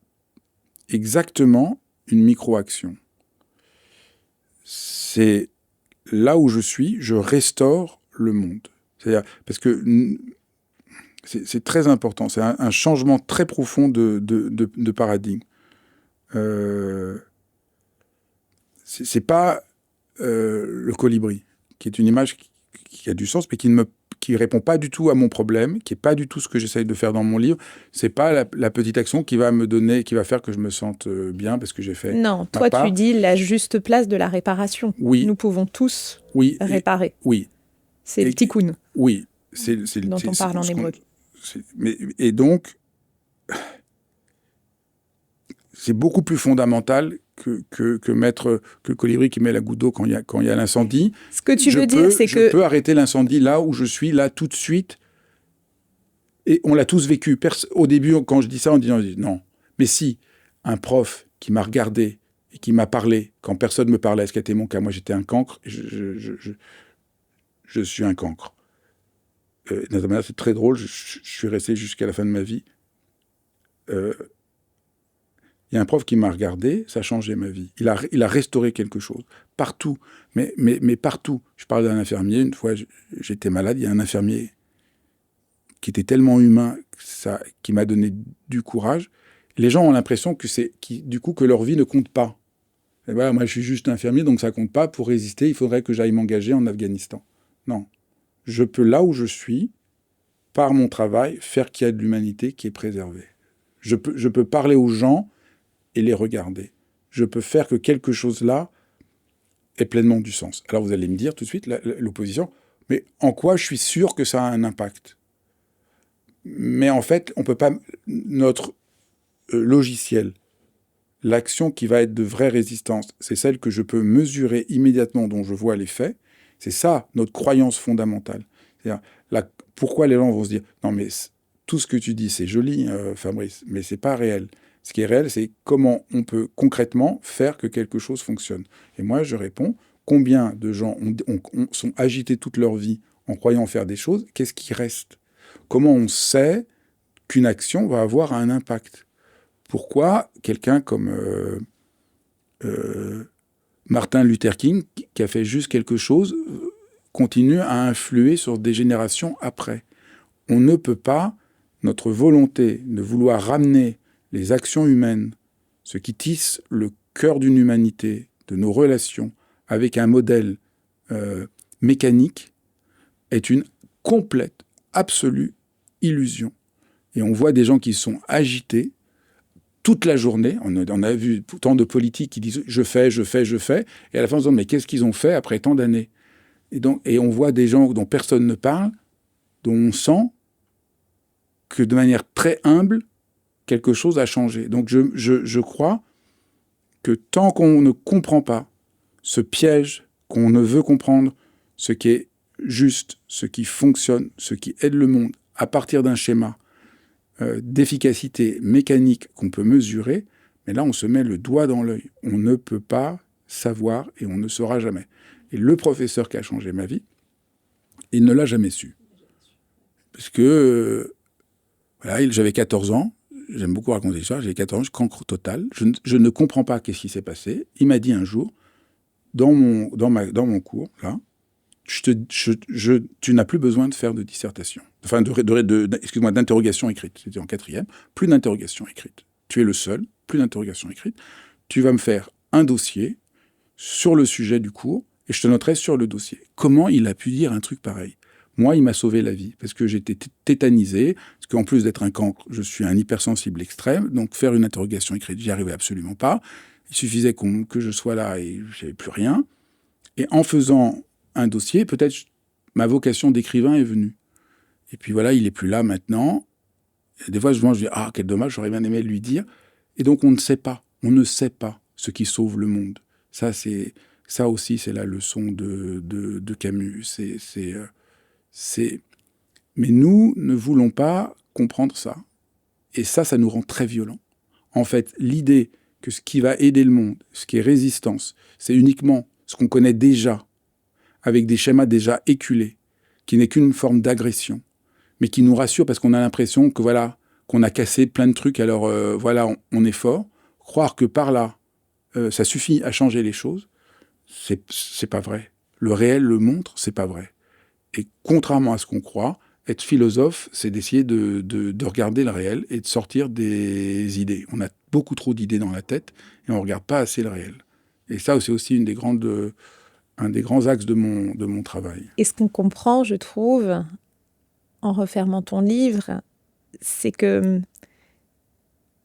exactement une micro-action. C'est là où je suis, je restaure le monde. C'est-à-dire, parce que c'est très important, c'est un changement très profond de paradigme. C'est pas le colibri, qui est une image qui a du sens, mais qui répond pas du tout à mon problème, qui est pas du tout ce que j'essaye de faire dans mon livre. C'est pas la petite action qui va me donner, qui va faire que je me sente bien parce que j'ai fait. Non, toi tu dis la juste place de la réparation. Oui. Nous pouvons tous réparer. Oui. C'est le tikkun. Oui. Dont on parle en hébreu. Et donc, c'est beaucoup plus fondamental que mettre que le colibri qui met la goutte d'eau quand il y a l'incendie. Ce que tu veux dire, c'est que... Je peux arrêter l'incendie là où je suis, là, tout de suite. Et on l'a tous vécu. Au début, quand je dis ça, on dit non. Mais si un prof qui m'a regardé et qui m'a parlé, quand personne ne me parlait, ce qui était mon cas, moi j'étais un cancre, je suis un cancre. Notamment, c'est très drôle, je suis resté jusqu'à la fin de ma vie. Il y a un prof qui m'a regardé, ça a changé ma vie. Il a restauré quelque chose. Partout. Mais partout. Je parle d'un infirmier. Une fois, j'étais malade. Il y a un infirmier qui était tellement humain qui m'a donné du courage. Les gens ont l'impression que leur vie ne compte pas. Et voilà, moi, je suis juste infirmier, donc ça compte pas. Pour résister, il faudrait que j'aille m'engager en Afghanistan. Non. Je peux, là où je suis, par mon travail, faire qu'il y a de l'humanité qui est préservée. Je peux parler aux gens et les regarder. Je peux faire que quelque chose là ait pleinement du sens. Alors vous allez me dire tout de suite, l'opposition, mais en quoi je suis sûr que ça a un impact ? Mais en fait, on peut pas... Notre logiciel, l'action qui va être de vraie résistance, c'est celle que je peux mesurer immédiatement, dont je vois l'effet. C'est ça, notre croyance fondamentale. C'est-à-dire, pourquoi les gens vont se dire « Non, mais tout ce que tu dis, c'est joli, Fabrice, mais c'est pas réel. » Ce qui est réel, c'est comment on peut concrètement faire que quelque chose fonctionne. Et moi, je réponds, combien de gens sont agités toute leur vie en croyant faire des choses, qu'est-ce qui reste ? Comment on sait qu'une action va avoir un impact ? Pourquoi quelqu'un comme Martin Luther King, qui a fait juste quelque chose, continue à influer sur des générations après ? On ne peut pas, notre volonté de vouloir ramener les actions humaines, ce qui tisse le cœur d'une humanité, de nos relations, avec un modèle mécanique, est une complète, absolue illusion. Et on voit des gens qui sont agités toute la journée. On a vu tant de politiques qui disent « je fais », et à la fin on se demande « mais qu'est-ce qu'ils ont fait après tant d'années ?» Et on voit des gens dont personne ne parle, dont on sent que de manière très humble, quelque chose a changé. Donc je crois que tant qu'on ne comprend pas ce piège, qu'on ne veut comprendre ce qui est juste, ce qui fonctionne, ce qui aide le monde, à partir d'un schéma d'efficacité mécanique qu'on peut mesurer, mais là on se met le doigt dans l'œil. On ne peut pas savoir et on ne saura jamais. Et le professeur qui a changé ma vie, il ne l'a jamais su. Parce que voilà, j'avais 14 ans, j'aime beaucoup raconter ça, j'avais 14 ans, je cancre total, je ne comprends pas qu'est-ce qui s'est passé. Il m'a dit un jour, dans mon cours, là, tu n'as plus besoin de faire de dissertation. Enfin, excuse-moi, d'interrogation écrite. C'était en 4e. Plus d'interrogation écrite. Tu es le seul, plus d'interrogation écrite. Tu vas me faire un dossier sur le sujet du cours et je te noterai sur le dossier. Comment il a pu dire un truc pareil ? Moi, il m'a sauvé la vie parce que j'étais tétanisé, parce qu'en plus d'être un cancre, je suis un hypersensible extrême, donc faire une interrogation écrite, j'y arrivais absolument pas. Il suffisait que je sois là et j'avais plus rien. Et en faisant un dossier, peut-être ma vocation d'écrivain est venue. Et puis voilà, il n'est plus là maintenant. Et des fois, je me dis, ah, quel dommage, j'aurais bien aimé lui dire. Et donc, on ne sait pas ce qui sauve le monde. Ça aussi, c'est la leçon de Camus. Mais nous ne voulons pas comprendre ça. Et ça nous rend très violents. En fait, l'idée que ce qui va aider le monde, ce qui est résistance, c'est uniquement ce qu'on connaît déjà, avec des schémas déjà éculés, qui n'est qu'une forme d'agression, mais qui nous rassure parce qu'on a l'impression que voilà, qu'on a cassé plein de trucs, alors voilà, on est fort. Croire que par là, ça suffit à changer les choses, c'est pas vrai. Le réel le montre, c'est pas vrai. Et contrairement à ce qu'on croit, être philosophe, c'est d'essayer de regarder le réel et de sortir des idées. On a beaucoup trop d'idées dans la tête et on ne regarde pas assez le réel. Et ça, c'est aussi un des grands axes de mon travail. Et ce qu'on comprend, je trouve, en refermant ton livre, c'est que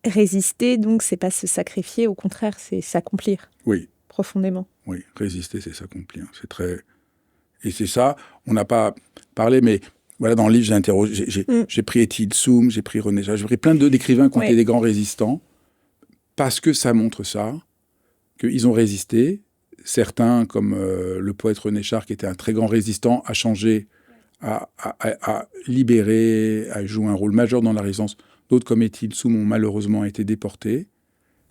résister, donc, c'est pas se sacrifier, au contraire, c'est s'accomplir. Oui. Profondément. Oui, résister, c'est s'accomplir. C'est très... Et c'est ça, on n'a pas parlé, mais voilà, dans le livre, j'ai pris Étienne Soum, j'ai pris René Char, j'ai pris plein d'écrivains qui ont été des grands résistants, parce que ça montre ça, qu'ils ont résisté. Certains, comme le poète René Char, qui était un très grand résistant, a changé, a libéré, a joué un rôle majeur dans la résistance. D'autres, comme Étienne Soum, ont malheureusement été déportés.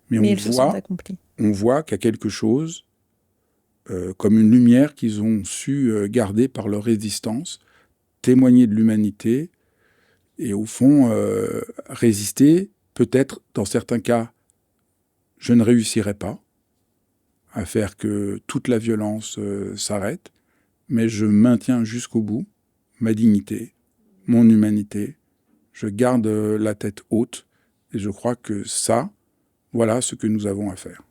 Mais ils se sont accomplis. On voit qu'il y a quelque chose, comme une lumière qu'ils ont su garder par leur résistance, témoigner de l'humanité et au fond résister. Peut-être, dans certains cas, je ne réussirai pas à faire que toute la violence s'arrête, mais je maintiens jusqu'au bout ma dignité, mon humanité. Je garde la tête haute et je crois que ça, voilà ce que nous avons à faire.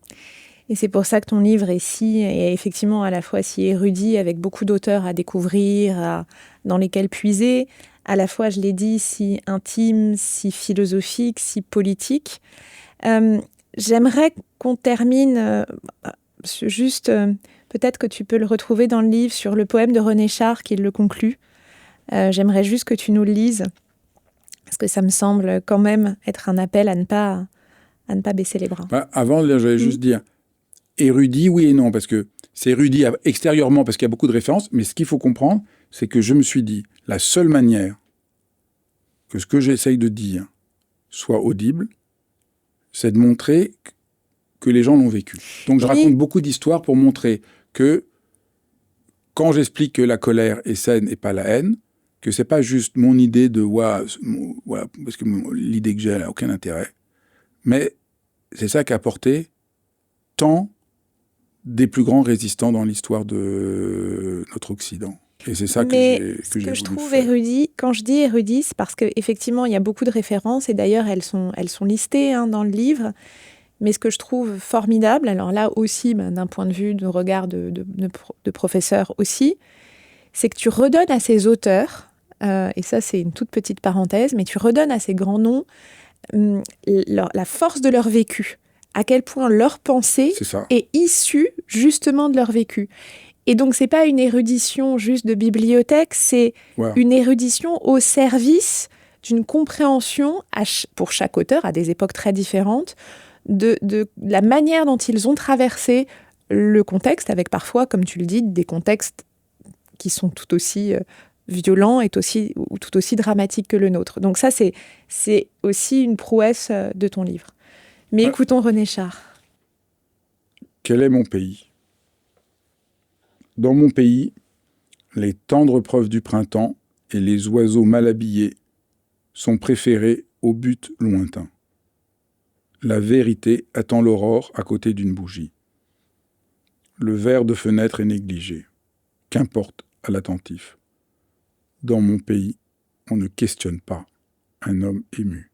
Et c'est pour ça que ton livre est effectivement à la fois si érudit, avec beaucoup d'auteurs à découvrir, dans lesquels puiser, à la fois, je l'ai dit, si intime, si philosophique, si politique. J'aimerais qu'on termine juste, peut-être que tu peux le retrouver dans le livre, sur le poème de René Char qui le conclut. J'aimerais juste que tu nous le lises, parce que ça me semble quand même être un appel à ne pas baisser les bras. Avant, j'allais juste dire, érudit, oui et non, parce que c'est érudit extérieurement, parce qu'il y a beaucoup de références, mais ce qu'il faut comprendre, c'est que je me suis dit, la seule manière que ce que j'essaye de dire soit audible, c'est de montrer que les gens l'ont vécu. Donc je raconte beaucoup d'histoires pour montrer que quand j'explique que la colère est saine et pas la haine, que c'est pas juste mon idée de parce que l'idée que j'ai, elle n'a aucun intérêt, mais c'est ça qui a apporté tant des plus grands résistants dans l'histoire de notre Occident. Et c'est ça que j'ai voulu faire. Ce que je trouve érudit, quand je dis érudit, c'est parce qu'effectivement, il y a beaucoup de références, et d'ailleurs, elles sont listées dans le livre. Mais ce que je trouve formidable, alors là aussi, d'un point de vue de regard de professeur aussi, c'est que tu redonnes à ces auteurs, et ça c'est une toute petite parenthèse, mais tu redonnes à ces grands noms la force de leur vécu, à quel point leur pensée est issue justement de leur vécu. Et donc c'est pas une érudition juste de bibliothèque, c'est une érudition au service d'une compréhension pour chaque auteur, à des époques très différentes, de la manière dont ils ont traversé le contexte, avec parfois, comme tu le dis, des contextes qui sont tout aussi violents et tout aussi dramatiques que le nôtre. Donc ça, c'est aussi une prouesse de ton livre. Mais écoutons René Char. Quel est mon pays ? Dans mon pays, les tendres preuves du printemps et les oiseaux mal habillés sont préférés au but lointain. La vérité attend l'aurore à côté d'une bougie. Le verre de fenêtre est négligé. Qu'importe à l'attentif. Dans mon pays, on ne questionne pas un homme ému.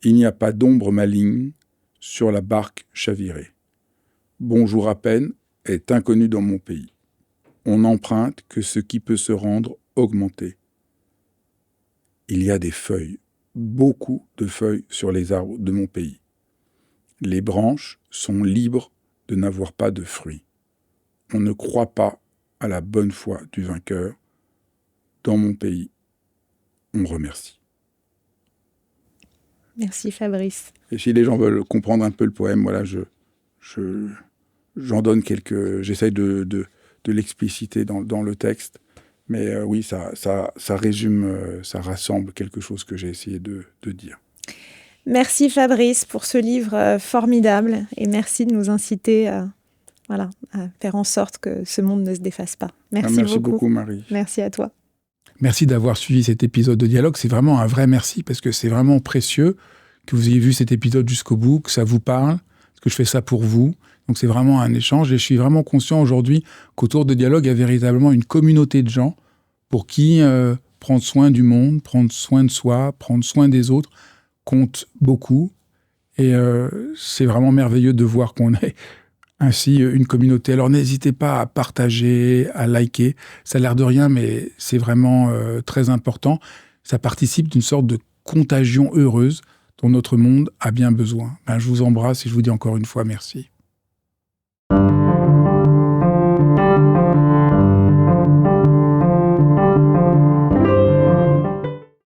Il n'y a pas d'ombre maligne sur la barque chavirée. Bonjour à peine est inconnu dans mon pays. On n'emprunte que ce qui peut se rendre augmenté. Il y a des feuilles, beaucoup de feuilles sur les arbres de mon pays. Les branches sont libres de n'avoir pas de fruits. On ne croit pas à la bonne foi du vainqueur. Dans mon pays, on remercie. Merci Fabrice. Et si les gens veulent comprendre un peu le poème, voilà, j'en donne quelques... J'essaye de l'expliciter dans le texte. Mais oui, ça résume, ça rassemble quelque chose que j'ai essayé de dire. Merci Fabrice pour ce livre formidable et merci de nous inciter à faire en sorte que ce monde ne se défasse pas. Merci beaucoup Marie. Merci à toi. Merci d'avoir suivi cet épisode de Dialogue. C'est vraiment un vrai merci parce que c'est vraiment précieux que vous ayez vu cet épisode jusqu'au bout, que ça vous parle, parce que je fais ça pour vous. Donc c'est vraiment un échange et je suis vraiment conscient aujourd'hui qu'autour de Dialogue, il y a véritablement une communauté de gens pour qui prendre soin du monde, prendre soin de soi, prendre soin des autres compte beaucoup. Et c'est vraiment merveilleux de voir qu'on est ainsi une communauté. Alors n'hésitez pas à partager, à liker. Ça a l'air de rien, mais c'est vraiment très important. Ça participe d'une sorte de contagion heureuse dont notre monde a bien besoin. Je vous embrasse et je vous dis encore une fois merci.